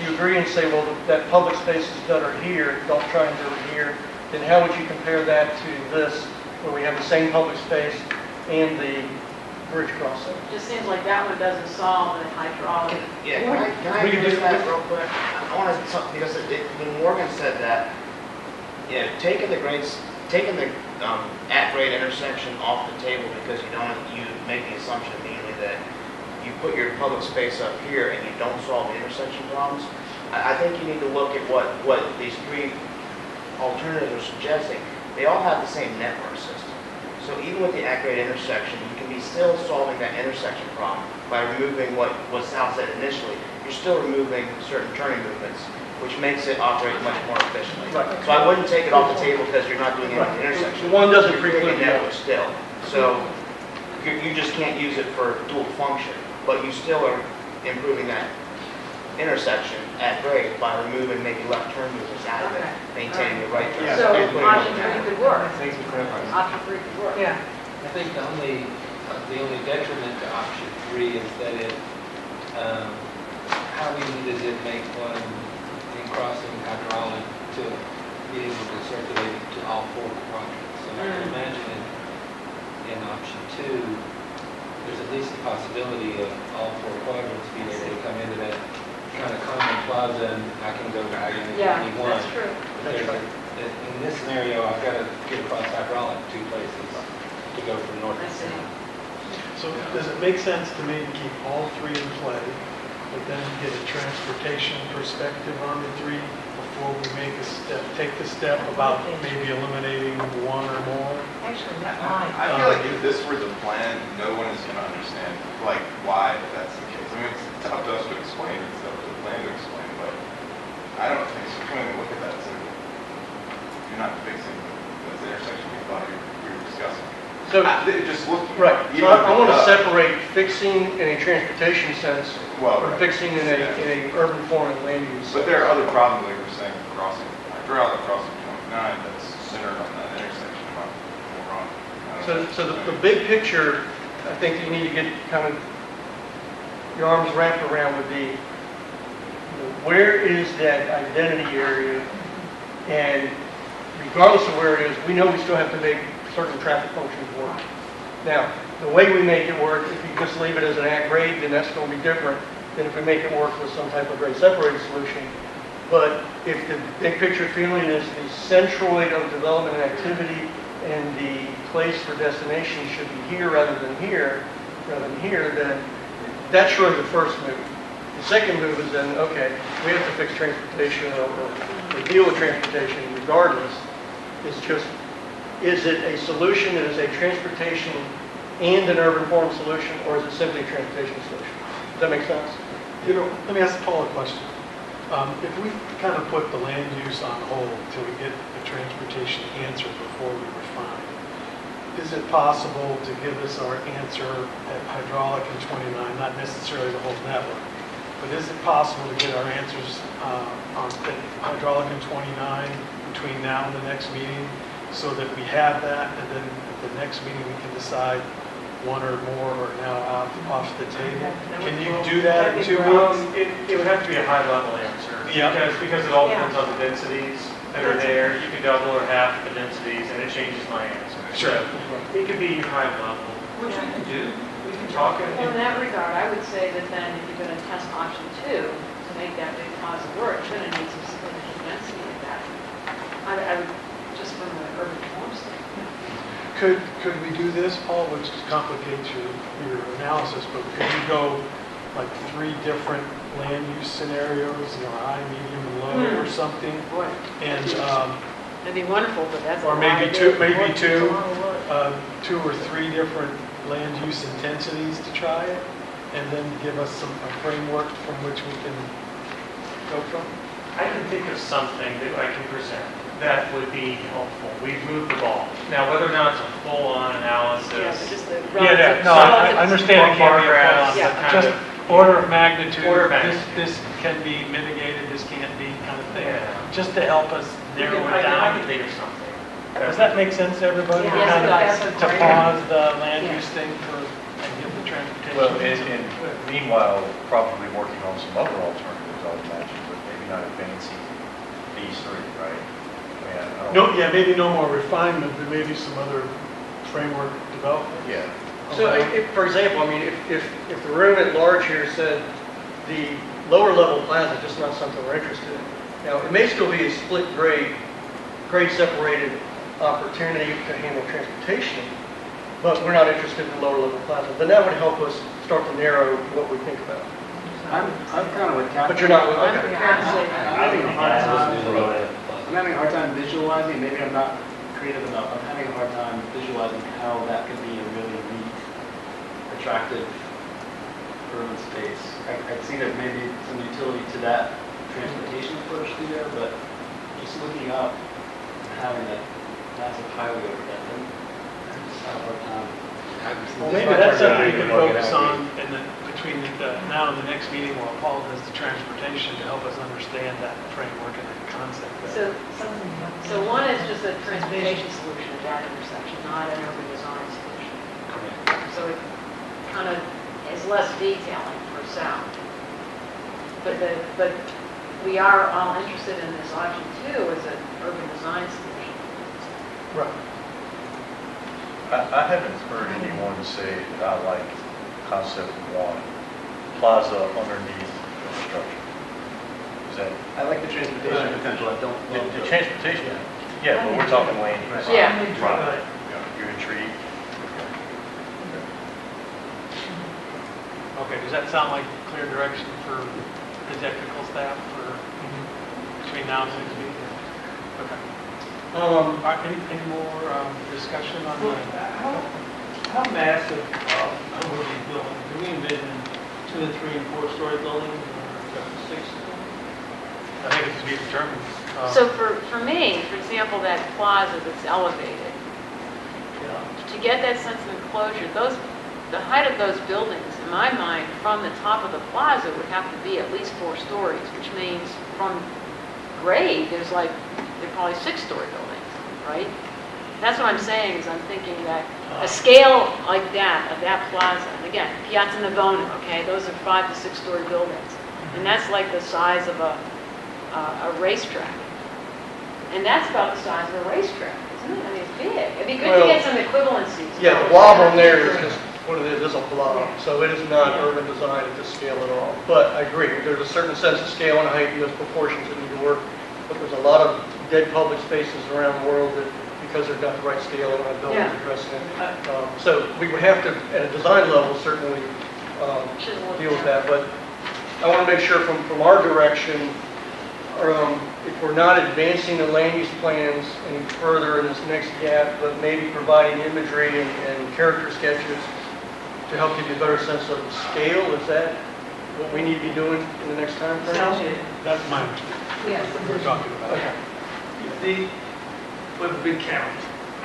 you agree and say, well, that public space is better here, don't try and do it here, then how would you compare that to this, where we have the same public space and the bridge crossing? It just seems like that one doesn't solve the hydraulic. Can I address that real quick? I want to, because when Morgan said that, taking the at-grade intersection off the table because you make the assumption immediately that you put your public space up here and you don't solve the intersection problems. I think you need to look at what these three alternatives are suggesting. They all have the same network system. So even with the at-grade intersection, you can be still solving that intersection problem by removing what Sal said initially. You're still removing certain turning movements, which makes it operate much more efficiently. Right. So I wouldn't take it off the table because you're not doing any intersection. One doesn't You're creating preclude a the network other. still. So you just can't use it for dual function, but you still are improving that intersection at grade by removing maybe left turn movements out of it, maintaining the right turn. So option 3 could work. Thanks for clarifying. Option 3 could work. Yeah. I think the only detriment to option 3 is that how easy does it make one in crossing hydraulic to be able to circulate it to all four quadrants? So I can imagine in option 2, there's at least the possibility of all four quadrants being able to come into that kind of common plaza, and I can go to any one. That's true. In this scenario, I've got to get across hydraulic 2 places to go from north to south. So does it make sense to me to keep all three in play, but then get a transportation perspective on the three before we take the step about maybe eliminating one or more? Actually, that I might. feel like if this were the plan, no one is going to understand why that's the case. I mean, it's up to us to explain, it's up to the plan to explain, but I don't think so. When we look at that, so you're not fixing those intersections we thought we were discussing. So, just looking. right. So I want to separate fixing in a transportation sense from fixing in a urban form and land use. But there are other problems, like we're saying, crossing hydraulic, crossing 29, that's centered on that intersection. Am I wrong? So the big picture, I think you need to get kind of your arms wrapped around would be, where is that identity area? And regardless of where it is, we know we still have to make certain traffic functions work. Now, the way we make it work, if you just leave it as an at grade, then that's going to be different than if we make it work with some type of grade separated solution. But if the big picture feeling is the centroid of development and activity and the place for destination should be here rather than here, then that's really the first move. The second move is then, okay, we have to fix transportation or deal with transportation regardless. It's just, is it a solution that is a transportation and an urban form solution, or is it simply a transportation solution? Does that make sense? You know, let me ask Paul a question. If we kind of put the land use on hold till we get the transportation answer before we refine, is it possible to give us our answer at hydraulic and 29, not necessarily the whole network, but is it possible to get our answers on hydraulic and 29 between now and the next meeting so that we have that, and then at the next meeting we can decide one or more are now off the table? Can you do that in 2 weeks? It would have to be a high-level answer. Yeah. Because it all depends on the densities that are there. You can double or half the densities, and it changes my answer. Sure. So it could be high-level, which we can do. We can talk it. Well, in that regard, I would say that then if you're going to test option 2 to make that big plaza work, you're going to need some significant density in that. I would, just from an urban form standpoint. Could we do this, Paul, which complicates your analysis, but could you go like 3 different land use scenarios, high, medium, and low, or something? Boy. And, That'd be wonderful, but that's a or lot maybe of two, work. maybe It's two, a lot of work. 2 or 3 different land use intensities to try it, and then give us a framework from which we can go from? I can think of something that I can present that would be helpful. We've moved the ball. Now, whether or not it's a full-on analysis. Yeah, but just the Yeah, relative. no, I understand it can't be a Photographs, full-on, Yeah. but just order of magnitude. Order of magnitude. This can be mitigated, this can't be, kind of thing. Yeah. Just to help us narrow I it can down. think of something. Does that make sense to everybody? Yes, Kind it of does. To pause the land Yeah. use thing and give the transportation. Well, and meanwhile, probably working on some other alternatives, I would imagine, but maybe not advancing these 3, right? I don't- No, yeah, maybe no more refinement, but maybe some other framework development. Yeah. So, for example, I mean, if the room at large here said the lower level plaza, just not something we're interested in. Now, it may still be a split grade separated opportunity to handle transportation, but we're not interested in lower level plaza. Then that would help us start to narrow what we think about. I'm kind of with Captain. But you're not with, I'm okay. having a hard time. I'm having a hard time visualizing, maybe I'm not creative enough, I'm having a hard time visualizing how that could be a really neat, attractive urban space. I see that maybe some utility to that transportation approach there, but just looking up and having that massive highway over that, then I just have a hard time. Well, maybe that's something we can focus on between now and the next meeting while Paul does the transportation to help us understand that framework and that concept. So one is just a transportation solution at that intersection, not an urban design solution. So it kind of is less detailing for sound. But we are all interested in this option 2 as an urban design solution. Right. I haven't heard anyone say that I like concept 1, plaza underneath infrastructure. Is that? I like the transportation potential, I don't love The transportation, yeah, but we're talking land use. Yeah. Right. You're intrigued? Okay, does that sound like clear direction for the technical staff for between now and the next meeting? Okay. All right, any more discussion on that? How massive are these buildings? Do we envision 2 and 3 and 4 story buildings or 6? I think it's to be determined. So for me, for example, that plaza that's elevated, to get that sense of enclosure, the height of those buildings, in my mind, from the top of the plaza would have to be at least 4 stories, which means from grade, they're probably 6-story buildings, right? That's what I'm saying, is I'm thinking that a scale like that, of that plaza, and again, Piazza Navona, okay, those are 5 to 6-story buildings. And that's like the size of a racetrack. And that's about the size of a racetrack, isn't it? I mean, it's big. It'd be good to get some equivalencies. Yeah, the blob on there is just what it is a blob. So it is not urban design at this scale at all. But I agree, there's a certain sense of scale and height and those proportions that need to work. But there's a lot of dead public spaces around the world that, because they've got the right scale and our buildings addressing it. So we would have to, at a design level, certainly deal with that. But I want to make sure from our direction, if we're not advancing the land use plans any further in this next gap, but maybe providing imagery and character sketches to help give you a better sense of the scale, is that what we need to be doing in the next time frame? Sounds good. That's my understanding. Yes. We're talking about. Okay. We have a big county,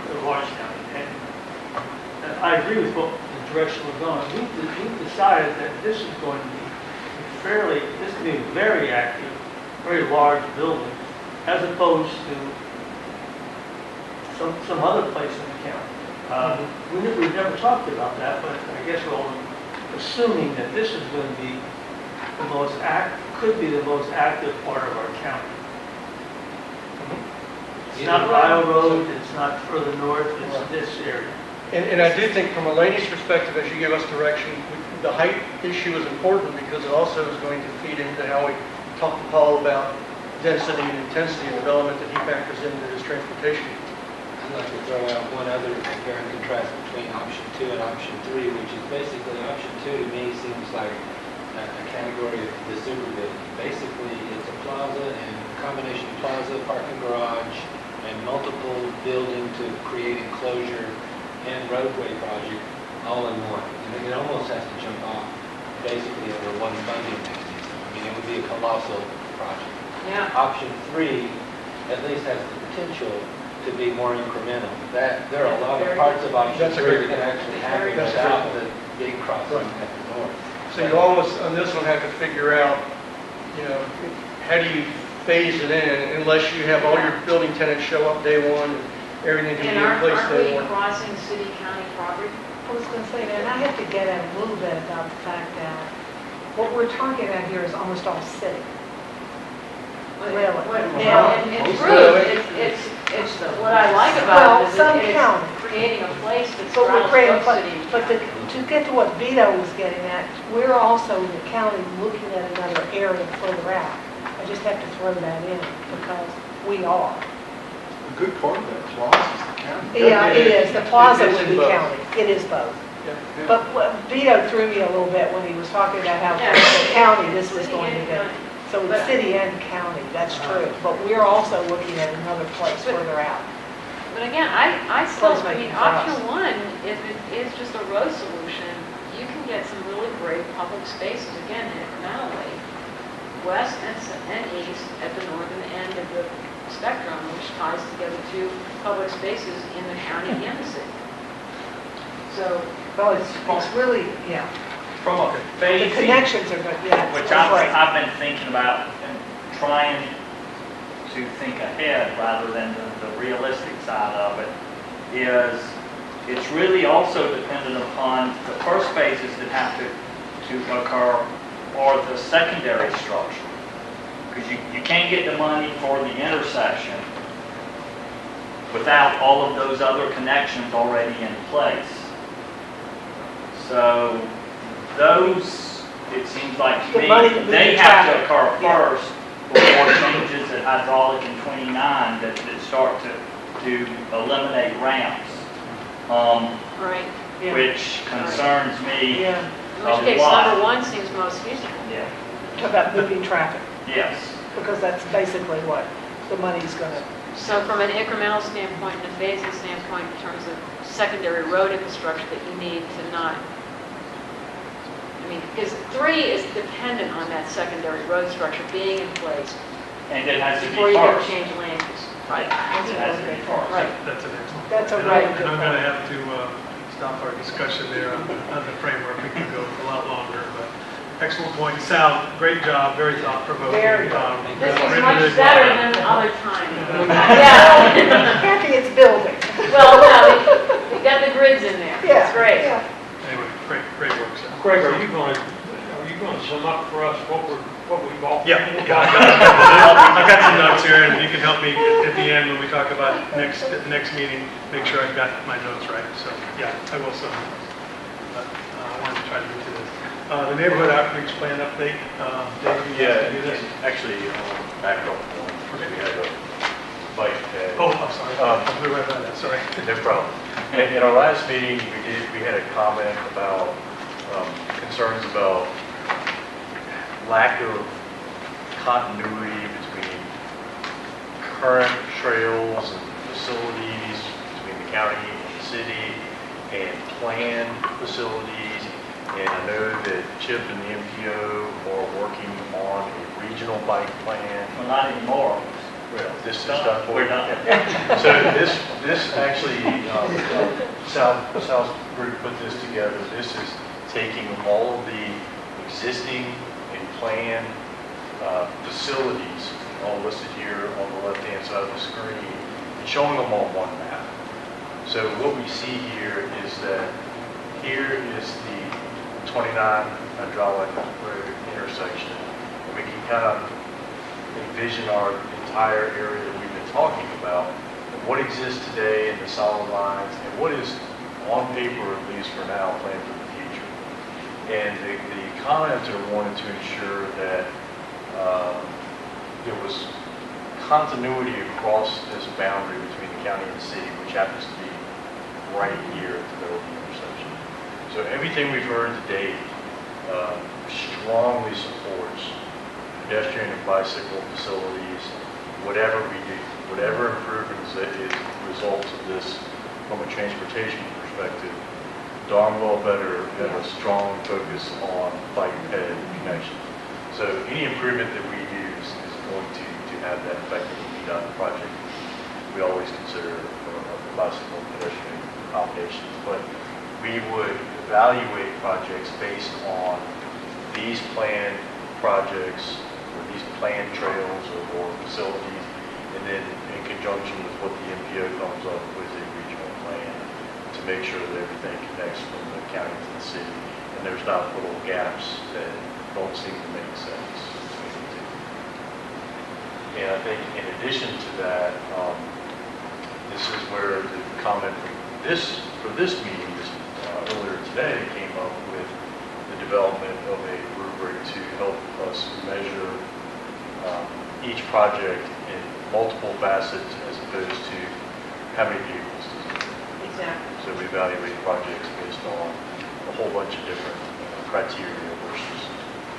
a large county, and I agree with what the direction we're going. We've decided that this is going to be this could be a very active, very large building, as opposed to some other place in the county. We've never talked about that, but I guess we're all assuming that this is going to be could be the most active part of our county. It's not Rio Road, it's not further north, it's this area. And I do think from a lady's perspective, as you give us direction, the height issue is important because it also is going to feed into how we talk to Paul about density and intensity of development that he factors into his transportation. I'd like to throw out one other compare and contrast between option 2 and option 3, which is basically option 2 to me seems like a category of the super building. Basically, it's a plaza and a combination plaza, parking garage, and multiple building to create enclosure and roadway project all in one. And it almost has to jump off basically under one funding mechanism. I mean, it would be a colossal project. Yeah. Option 3 at least has the potential to be more incremental. There are a lot of parts of option 3 that can actually happen without the big crossing at the north. So you almost, on this one, have to figure out, how do you phase it in unless you have all your building tenants show up day one and everything can And be in place aren't day we one. crossing city-county property? I was going to say that, and I have to get at a little bit about the fact that what we're talking about here is almost all city. Really? Now, in truth, it's what I like about it is some that it's county. creating a place that's But we're creating, Charlottesville City. but to get to what Vito was getting at, we're also in the county looking at another area further out. I just have to throw that in because we are. A good part of that plaza is the county. Yeah, it is. The plaza It's would in be both. county. It is both. Yeah. But Vito threw me a little bit when he was talking about how Yeah. the county this was City going to and be. county. So it's But- city and county, that's true. But we're also looking at another place further out. But again, I still, Close I mean, making for us. option 1, if it is just a road solution, you can get some really great public spaces, again, incrementally, west and east at the northern end of the spectrum, which ties together two public spaces in the county and the city. So, Well, it's really, yeah. From a The phasing, connections are good, yeah. which it's great. I've been thinking about and trying to think ahead rather than the realistic side of it, is it's really also dependent upon the first phases that have to occur or the secondary structure. Because you can't get the money for the intersection without all of those other connections already in place. So those, it seems like to The me, money to move they the have to traffic. occur Yeah. first before changes at hydraulic and 29 that start to eliminate ramps, right, yeah. which concerns me Yeah, In which a case, lot. number 1 seems most feasible. Yeah, talk about moving traffic, yes. because that's basically what the money's going to, So from an incremental standpoint and a phasing standpoint in terms of secondary road infrastructure that you need to not, I mean, because 3 is dependent on that secondary road structure being in place And it has to before be you can first. change land use. Right. It has to be first. Right. That's an excellent. That's a And right I'm- good And I'm going to point. have to stop our discussion there on the framework. We could go a lot longer, but excellent point. Sal, great job, very thought-provoking. Very good. This is Really much good better job. than other times. Yeah. Kathy, it's building. Well, no, we got the grids in there. Yeah, That's great. yeah. Anyway, great work, Sal. Greg, are you going to sum up for us what we've all? Yeah, I've got some notes here, and you can help me at the end when we talk about next meeting, make sure I've got my notes right. So, yeah, I will sum up. But I wanted to try to get to this. The neighborhood outreach plan update, David, you Yeah, want to do this? actually, back up one. We had a bike ped. Oh, I'm sorry. I blew right by that, sorry. No problem. In our last meeting, we had a comment about concerns about lack of continuity between current trails and facilities between the county and the city and planned facilities. And I know that Chip and the MPO are working on a regional bike plan. Well, not anymore. Well, this is done for. We're done. Yeah. So this actually, South Group put this together. This is taking all of the existing and planned facilities, all listed here on the left-hand side of the screen, and showing them on one map. So what we see here is that here is the 29 hydraulic road intersection. And we can kind of envision our entire area that we've been talking about, and what exists today in the solid lines, and what is on paper, at least for now, planned for the future. And the commenter wanted to ensure that there was continuity across this boundary between the county and the city, which happens to be right here at the middle of the intersection. So everything we've heard to date strongly supports pedestrian and bicycle facilities, whatever we do, whatever improvements that is results of this from a transportation perspective, darn well better have a strong focus on bike ped connection. So any improvement that we use is going to have that effect on the VDOT project. We always consider bicycle and pedestrian accommodations, but we would evaluate projects based on these planned projects or these planned trails or facilities, and then in conjunction with what the MPO comes up with a regional plan to make sure that everything connects from the county to the city, and there's not little gaps that don't seem to make sense between the two. And I think in addition to that, this is where the comment for this meeting earlier today came up with the development of a rubric to help us measure each project in multiple facets as opposed to how many vehicles does it take. Exactly. So we evaluate projects based on a whole bunch of different criteria versus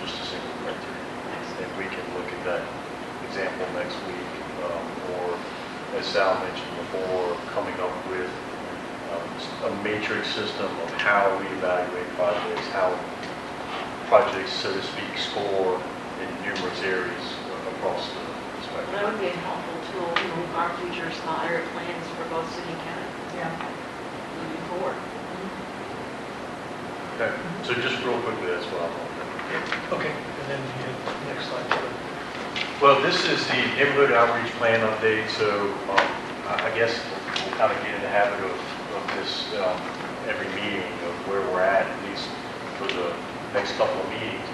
just a single criteria. And we can look at that example next week, or as Sal mentioned before, coming up with a matrix system of how we evaluate projects, how projects, so to speak, score in numerous areas across the spectrum. That would be a helpful tool for our future small area plans for both city and county. Yeah. Moving forward. Okay, so just real quickly, that's what I'm wondering. Okay, and then the next slide. Well, this is the neighborhood outreach plan update, so I guess we'll kind of get in the habit of this every meeting of where we're at least for the next couple of meetings.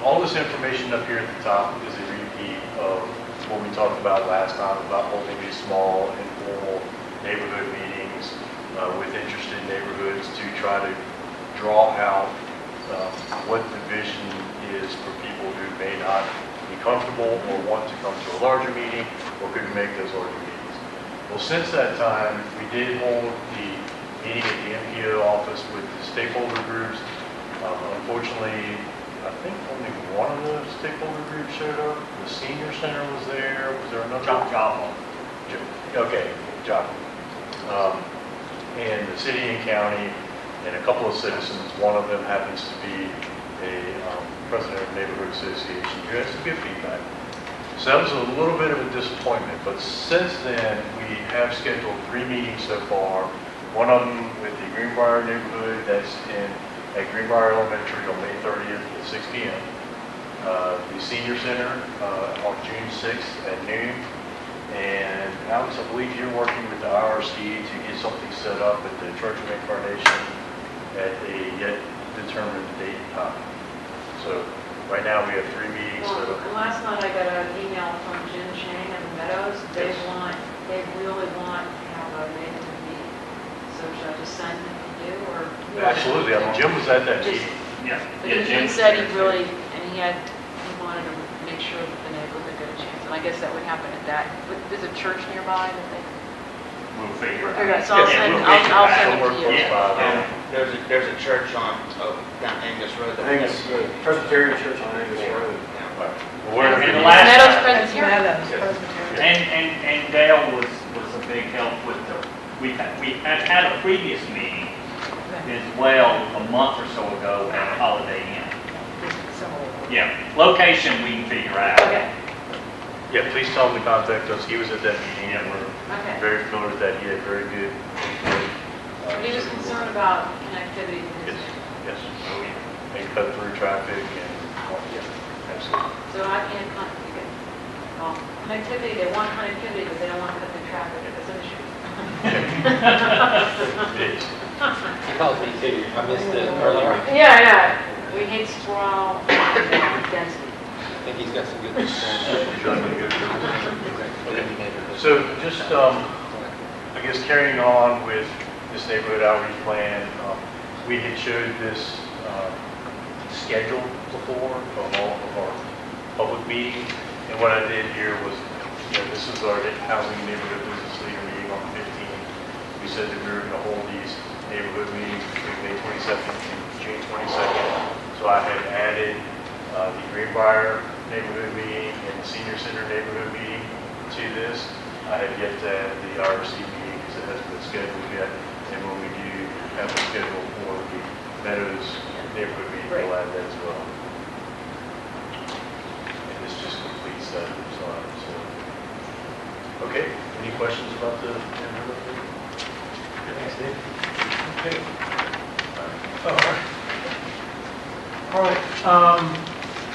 All this information up here at the top is a repeat of what we talked about last time about holding these small, informal neighborhood meetings with interested neighborhoods to try to draw out what the vision is for people who may not be comfortable or want to come to a larger meeting or couldn't make those larger meetings. Well, since that time, we did hold the meeting at the MPO office with the stakeholder groups. Unfortunately, I think only one of the stakeholder groups showed up. The senior center was there. Was there another? Job. Okay, job. And the city and county and a couple of citizens. One of them happens to be a president of the neighborhood association who has some good feedback. So that was a little bit of a disappointment, but since then we have scheduled 3 meetings so far. One of them with the Greenbrier neighborhood, that's at Greenbrier Elementary on May 30th at 6 p.m. The senior center on June 6th at noon. And Alex, I believe you're working with the IRC to get something set up at the Church of Incarnation at a yet determined date and time. So right now we have 3 meetings set up. Well, last night I got an email from Jim Chang and the Meadows. They really want to have a neighborhood meeting. So should I just sign them to do, or? Absolutely. I mean, Jim was at that meeting. Yeah. He said he really, and he wanted to make sure that the neighborhood got a chance. And I guess that would happen at that. There's a church nearby that they. We'll figure it Okay, out. so I'll send it to you. Yeah. There's a church on, down Angus Road. Presbyterian Church on Angus Road. Where And we- the last Meadows time- Presbyterian. And Dale was a big help with the, we had had a previous meeting as well a month or so ago at Holiday Inn. Similar. Yeah, location we can figure out. Okay, Yeah, please tell him to contact us. He was at that meeting and we're okay. very familiar with that. He had very good. He was concerned about connectivity to his. Yes, yes. And cut through traffic and, yeah, absolutely. So I can't, connectivity, they want connectivity, but they don't want to cut through traffic. That's an issue. It is. He calls me too. I missed it earlier. Yeah, yeah. We hate sprawl and density. I think he's got some good So just, I guess carrying on with this neighborhood outreach plan, we had showed this schedule before of all of our public meetings. And what I did here was, this is our housing neighborhood business leader meeting on the 15th. We said that we were going to hold these neighborhood meetings between May 22nd and June 22nd. So I had added the Greenbrier neighborhood meeting and the Senior Center neighborhood meeting to this. I have yet to add the IRC meeting because it hasn't been scheduled yet. And when we do have a schedule for the Meadows neighborhood meeting, we'll add that as well. And this just completes that slide. So, okay, any questions about the neighborhood meeting? Thanks, Dave. Okay. All right.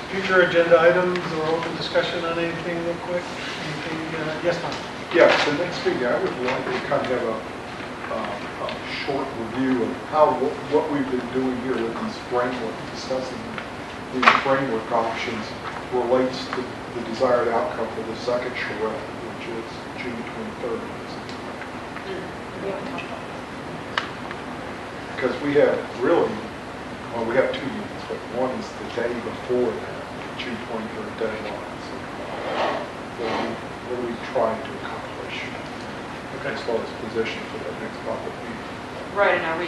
Future agenda items or open discussion on anything real quick? Anything, yes, Tom? Yes, the next meeting, I would like to kind of have a short review of what we've been doing here with these framework, discussing these framework options relates to the desired outcome for the second charrette, which is June 23rd. Because we have really, well, we have 2 meetings, but one is the day before that, June 23rd deadline. So what are we trying to accomplish as far as position for that next public meeting? Right, and are we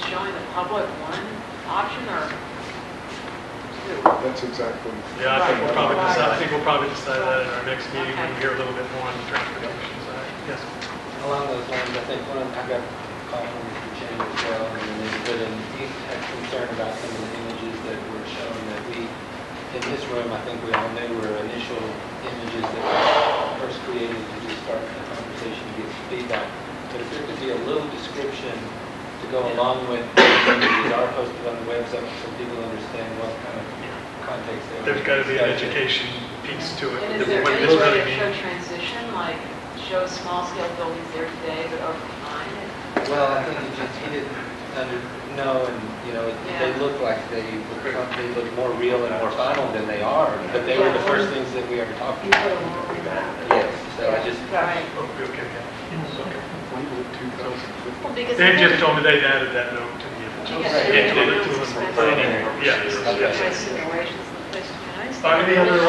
showing the public one option or two? That's exactly. Yeah, I think we'll probably decide that in our next meeting when we hear a little bit more on the transportation side. Yes. Along those lines, I think I got a call from Mr. Chen as well, and he had concern about some of the images that were shown that we, in this room, I think we all knew were initial images that were first created to just start the conversation to get feedback. But if there could be a little description to go along with the images are posted on the website so people understand what kind of context they are. There's got to be an education piece to it. And is there What any this way really to show means. transition, like show small scale buildings there today but over time? Well, I think he didn't know, and they look like they look more real and more final than they are. But they were the first things that we ever talked You put about. a wall in that. Yes, so I just. Right. Okay. Well, because They I just think- told me they'd added that note to the original. Yeah, They did it to it's us for expensive. planning. Yes. My simulations, the place is nice. Any other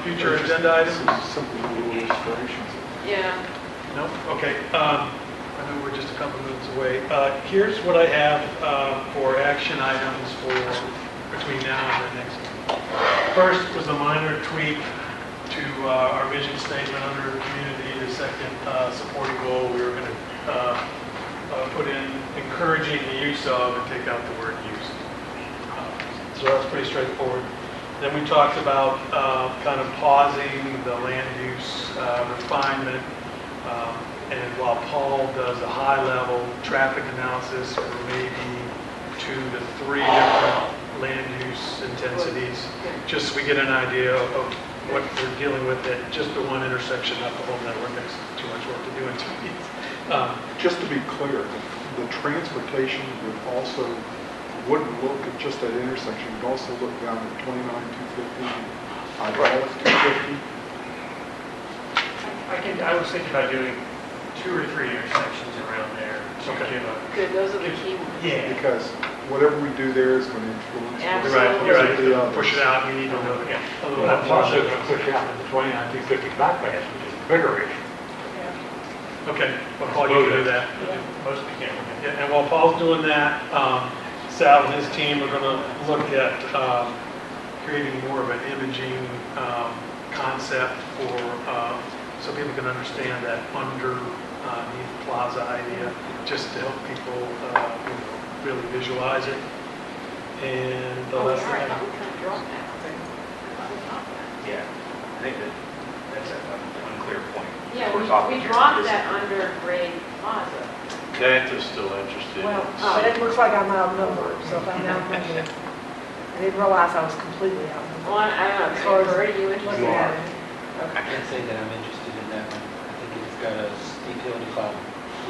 future agenda items? Simple little illustrations. Yeah. No? Okay. I know we're just a couple minutes away. Here's what I have for action items for between now and the next meeting. First was a minor tweak to our vision statement under community. The second supporting goal, we were going to put in encouraging the use of and take out the word used. So that's pretty straightforward. Then we talked about kind of pausing the land use refinement. And while Paul does a high-level traffic analysis for maybe 2 to 3 different land use intensities, just so we get an idea of what we're dealing with at just the one intersection, not the whole network. That's too much work to do in 2 weeks. Just to be clear, the transportation wouldn't look at just that intersection, it would also look down at 29, 250, Hydraulic 250. I was thinking about doing 2 or 3 intersections around there. Okay. Good, those are the key ones. Yeah. Because whatever we do there is going to influence. You're right, you're right. the others. Push it out, we need to know. Well, that's also going to push out into 29-250 bypass, which is a bigger issue. Okay, well, Paul, you can do that. Most of the camera. Yeah, and while Paul's doing that, Sal and his team are going to look at creating more of an imaging concept for, so people can understand that underneath plaza idea, just to help people really visualize it. And the Oh, last all right, I thing, thought we kind of dropped that. I thought we dropped that. Yeah, I think that's an unclear point. Yeah, We're talking we here. dropped that under grade plaza. That is still interested. Well, Oh. but it looks like I'm outnumbered, so if I'm outnumbered, I didn't realize I was completely outnumbered. Well, I don't know, As far as Kurt, are you interested? looking at it. I can't say that I'm interested in that one. I think it's got a steep hill to climb,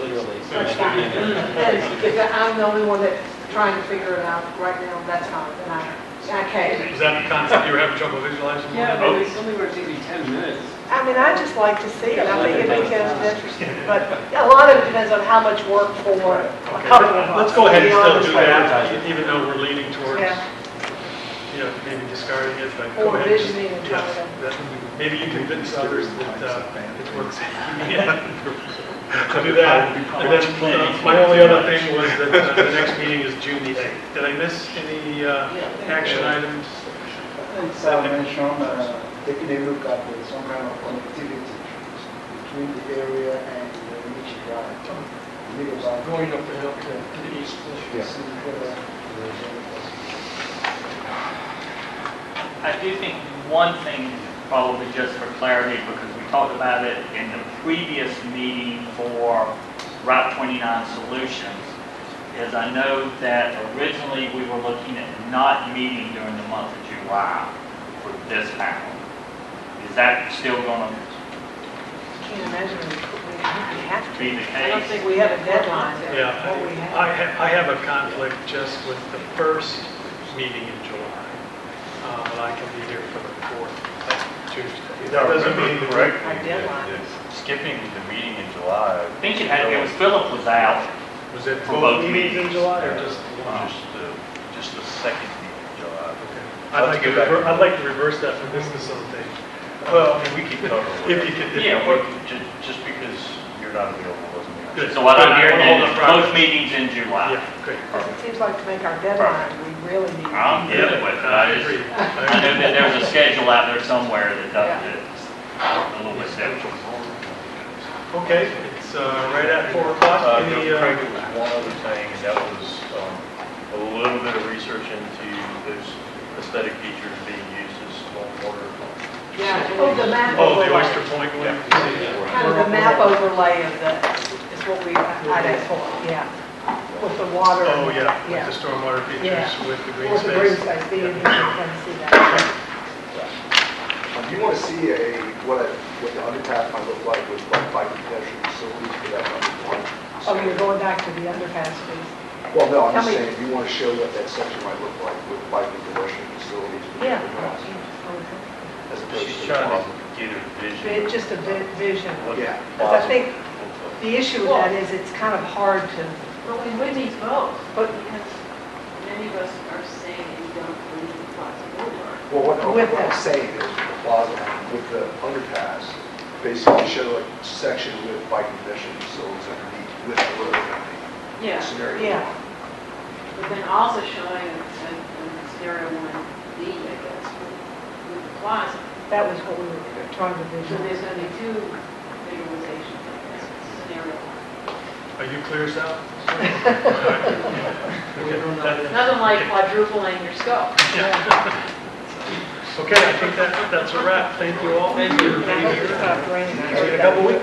literally. So That's I could be in it. And if I'm the only one that's trying to figure it out right now, that's fine, then I can't. is that the concept you were having trouble visualizing? Yeah, but it's something where it takes me 10 minutes. I mean, I just like to see it, I think it becomes interesting, but a lot of it depends on how much work for a Okay, couple of us. let's go ahead and to be still honest do with you. that, even though we're leaning towards, Yeah. Maybe discarding it, but go Or ahead. and just- visioning and yeah, trying to- that- Maybe you convince others that it works. Yeah. I'll do that. And then my only other thing was that the next meeting is June the 8th. Did I miss any action items? It's mentioned, taking a look at some kind of connectivity between the area and Michi Drive. Going up the hill to the east. Yes. I do think one thing, probably just for clarity, because we talked about it in the previous meeting for Route 29 Solutions, is I know that originally we were looking at not meeting during the month of July for this panel. Is that still going to Can't imagine we have to. be the I don't case? think We have a deadline. Yeah, What we have. I have a conflict just with the first meeting in July, but I can be here for the 4th Tuesday. That doesn't mean that correctly, Our deadline. skipping the meeting in July. I think it was Philip was out. was it For both both meetings in meetings. July or just? Just the second meeting in July. I'd like to reverse that for this facilitation. Well, I mean, we can cover If it. you could. Yeah, Just because you're not available doesn't mean. Good. So what I'm hearing Hold on, is Brian. both meetings in July. Yeah, great. Because it seems like to make our deadline, we really need. I'm good with it. I agree. know that there's a schedule out there somewhere that does it a little bit different. Okay, it's right at 4 o'clock. Any, Craig, it was one other thing, and that was a little bit of research into those aesthetic features being used as stormwater. Yeah, oh, the map Oh, the overlay. Oyster Point one? Kind of the map overlay of the, is what we, I'd ask for, yeah. With the water. Oh, and yeah, that, with the stormwater features, Yeah. with the green With the green space. space, being here, you can see that. Do you want to see what the underpass might look like with bike and pedestrian facilities for that number one? Oh, you're going back to the underpass piece. Well, no, I'm Tell just me- saying, do you want to show what that section might look like with bike and pedestrian facilities for the Yeah. underpass? As opposed She's to the trying plaza? to get a vision. It's just a vision. What Yeah. Because I think plaza the issue with that is it's kind of hard to, But we would need both, but because many of us are saying that we don't believe the plaza will work. Well, what With I'm that. saying is with the plaza, with the underpass, basically show a section with bike and pedestrian facilities underneath with the road underneath. Yeah, Scenario. yeah. but then also showing a stereo 1D, I guess, with the plaza. that was what we were trying to So visualize. there's going to be two visualizations, I guess, scenario one. Are you clear, Sal? Nothing like quadrupling your scope. Okay, I think that's a wrap. Thank you all. Thank you. And I hope it's not raining. See you in a couple weeks.